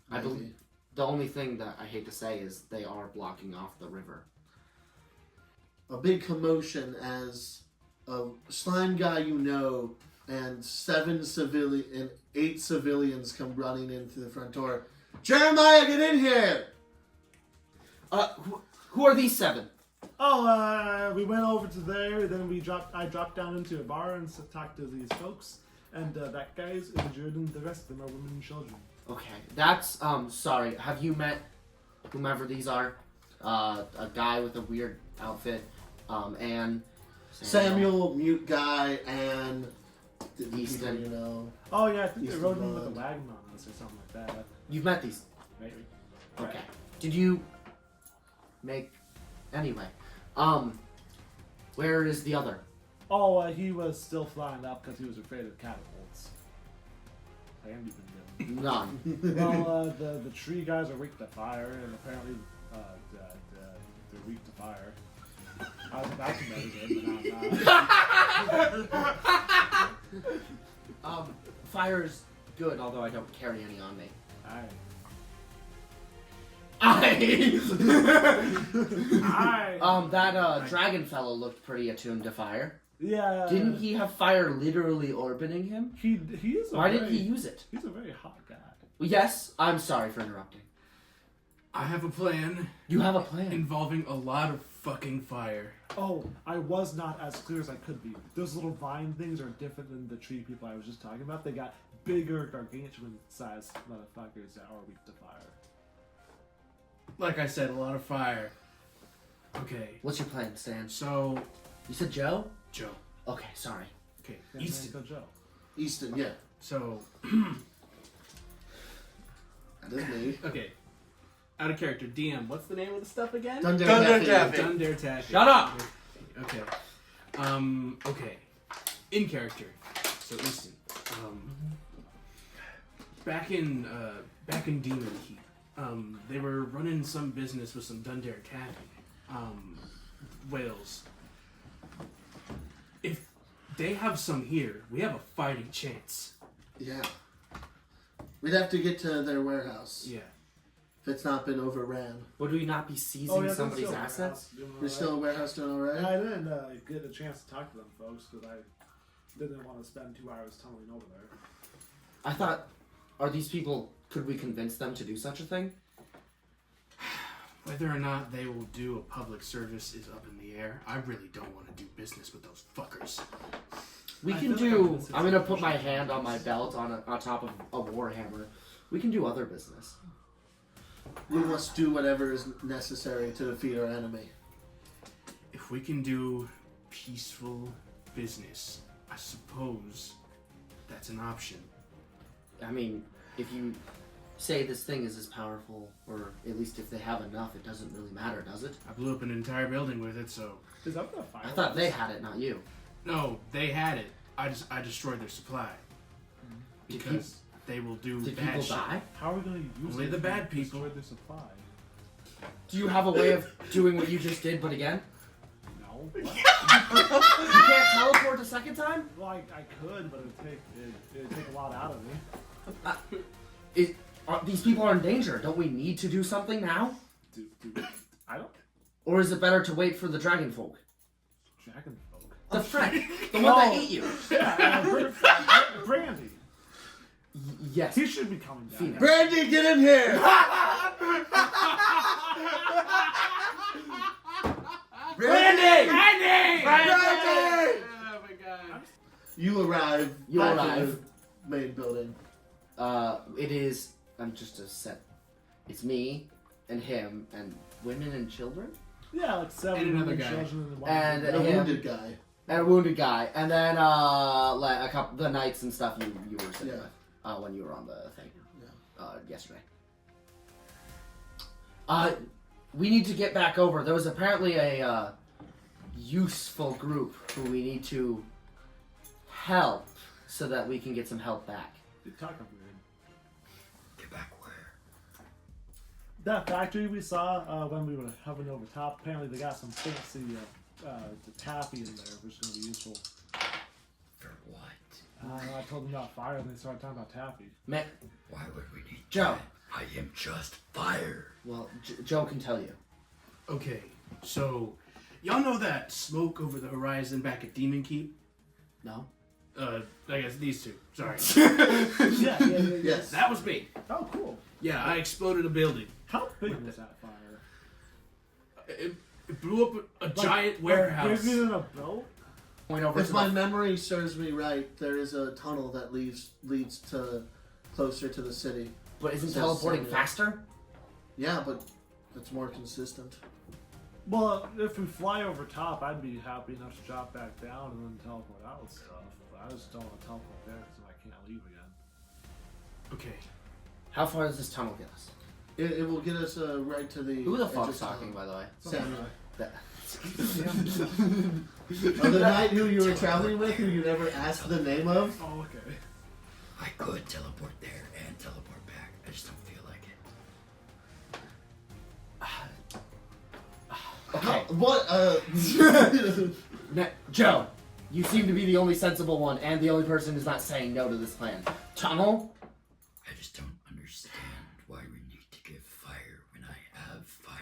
I believe the only thing that I hate to say is they are blocking off the river. A big commotion as a slime guy and 8 civilians come running in through the front door. Jerimiah, get in here! Who are these 7? Oh, we went over to there, then I dropped down into a bar and talked to these folks, and that guy's injured, and the rest of them are women and children. Okay, that's, sorry. Have you met whomever these are? A guy with a weird outfit, and Samuel, mute guy, and Easton. Oh yeah, I think they Easton rode in with a Bond. wagon on us or something like that. You've met these. Maybe. Okay. Did you make... Anyway, where is the other? Oh, he was still flying up because he was afraid of catapults. Like Andy's been doing. None. Well, the tree guys are weak to fire, and apparently they're weak to fire. I was about to meditate, but I'm not. Fire's good, although I don't carry any on me. That dragon fellow looked pretty attuned to fire. Yeah. Didn't he have fire literally orbiting him? He is. Why didn't he use it? He's a very hot guy. Yes, I'm sorry for interrupting. I have a plan You have a plan. involving a lot of fucking fire. Oh, I was not as clear as I could be. Those little vine things are different than the tree people I was just talking about. They got bigger, gargantuan-sized motherfuckers that are weak to fire. Like I said, a lot of fire. Okay, What's your plan, Stan? so You said Joe? Joe. Okay, sorry. Okay, And Easton. Manco Joe. Easton, yeah. So That is me. okay, out of character. DM. What's the name of the stuff again? Dundare Taffy. Dundare Taffy. Shut up! Okay. Okay. In character. So Easton. Back in Demon Heat, they were running some business with some Dundare Taffy. Whales. If they have some here, we have a fighting chance. Yeah. We'd have to get to their warehouse Yeah. if it's not been overran. Would we not be seizing Oh, yeah, somebody's there's still a assets? warehouse doing all There's still a right. warehouse doing And alright? I didn't get a chance to talk to them folks because I didn't want to spend 2 hours tunneling over there. I thought, are these people, could we convince them to do such a thing? Whether or not they will do a public service is up in the air. I really don't want to do business with those fuckers. We I can feel like do. I'm I'm gonna put my hand on my belt on top of a warhammer. We can do other business. We must do whatever is necessary to defeat our enemy. If we can do peaceful business, I suppose that's an option. I mean, if you say this thing is as powerful, or at least if they have enough, it doesn't really matter, does it? I blew up an entire building with it, so... Is that what the fire? I thought they had it, not you. No, they had it. I destroyed their supply. Did Because they will do Did bad people shit. die? How are we going to use Only it the if bad we people. destroy their supply? Do you have a way of doing what you just did, but again? No. You can't teleport a second time? Well, I could, but it'd take a lot out of me. These people are in danger. Don't we need to do something now? I don't. Or is it better to wait for the dragon folk? Dragon folk. The frick! The one that ate you! Yeah, Brandy. Yes. He should be coming down. Phoenix. Brandy, get in here! Brandy! Brandy! Oh my god. You arrive. You back arrive. in the main building. It is. I'm just a set. It's me and him and women and children Yeah, like 7 And another women, guy. children, and one And man. A him. wounded guy. and a wounded guy, and then like a couple the knights and stuff you were sitting Yeah. with when you were on the thing yesterday. We need to get back over. There was apparently a useful group who we need to help so that we can get some help back. You're talking weird. Get back where? That factory we saw when we were hovering over top, apparently they got some fancy taffy in there, which is going to be useful. For what? I told them about fire and they started talking about taffy. Man, Why would we need Joe. that? I am just fire. well, Joe can tell you. Okay, so... Y'all know that smoke over the horizon back at Demon Keep? No. I guess these two. Sorry. Yeah. Yes. That was me. Oh, cool. Yeah, I exploded a building. How big was that fire? It blew up a giant Like warehouse. bigger than a boat? Point over If to my the memory serves me right, there is a tunnel that leads to closer to the city. But isn't So teleporting sorry. faster? Yeah, but it's more consistent. Well, if we fly over top, I'd be happy enough to drop back down and then teleport out and stuff. But I just don't want to teleport there so I can't leave again. Okay. How far does this tunnel get us? It will get us right to the. Who the edge fuck's of talking, town. by the way? Samurai. That- The knight who you were traveling with, who you never asked the name of. Oh, okay. I could teleport there and teleport back. I just don't feel like it. Okay. What? Joe, you seem to be the only sensible one and the only person who's not saying no to this plan. Tunnel? I just don't understand why we need to give fire when I have fire.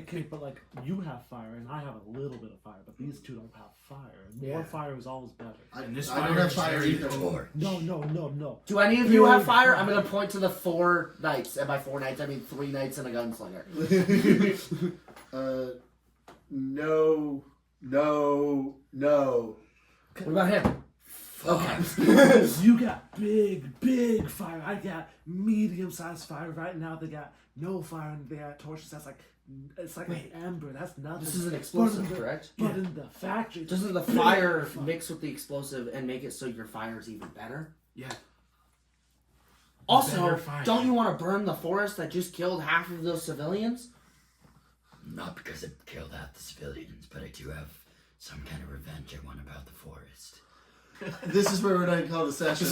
Okay, but like, you have fire and I have a little bit of fire, but these two don't have fire. And more Yeah. fire is always better. And this I don't fire have is fire very either. Torch. No. Do any of you have fire? I'm gonna point to the 4 knights. And by 4 knights, I mean 3 knights and a gunslinger. No. What about him? Okay. You got big fire. I got medium-sized fire. Right now they got no fire and they got torches. That's like, it's like an ember. That's nothing. This is an explosive, But in the- correct? But in the factory, Doesn't the fire mix with the explosive and make it so your fire is even better? Yeah. Also, Better fire. don't you want to burn the forest that just killed half of those civilians? Not because it killed half the civilians, but I do have some kind of revenge I want about the forest. This is where we're going to call the session.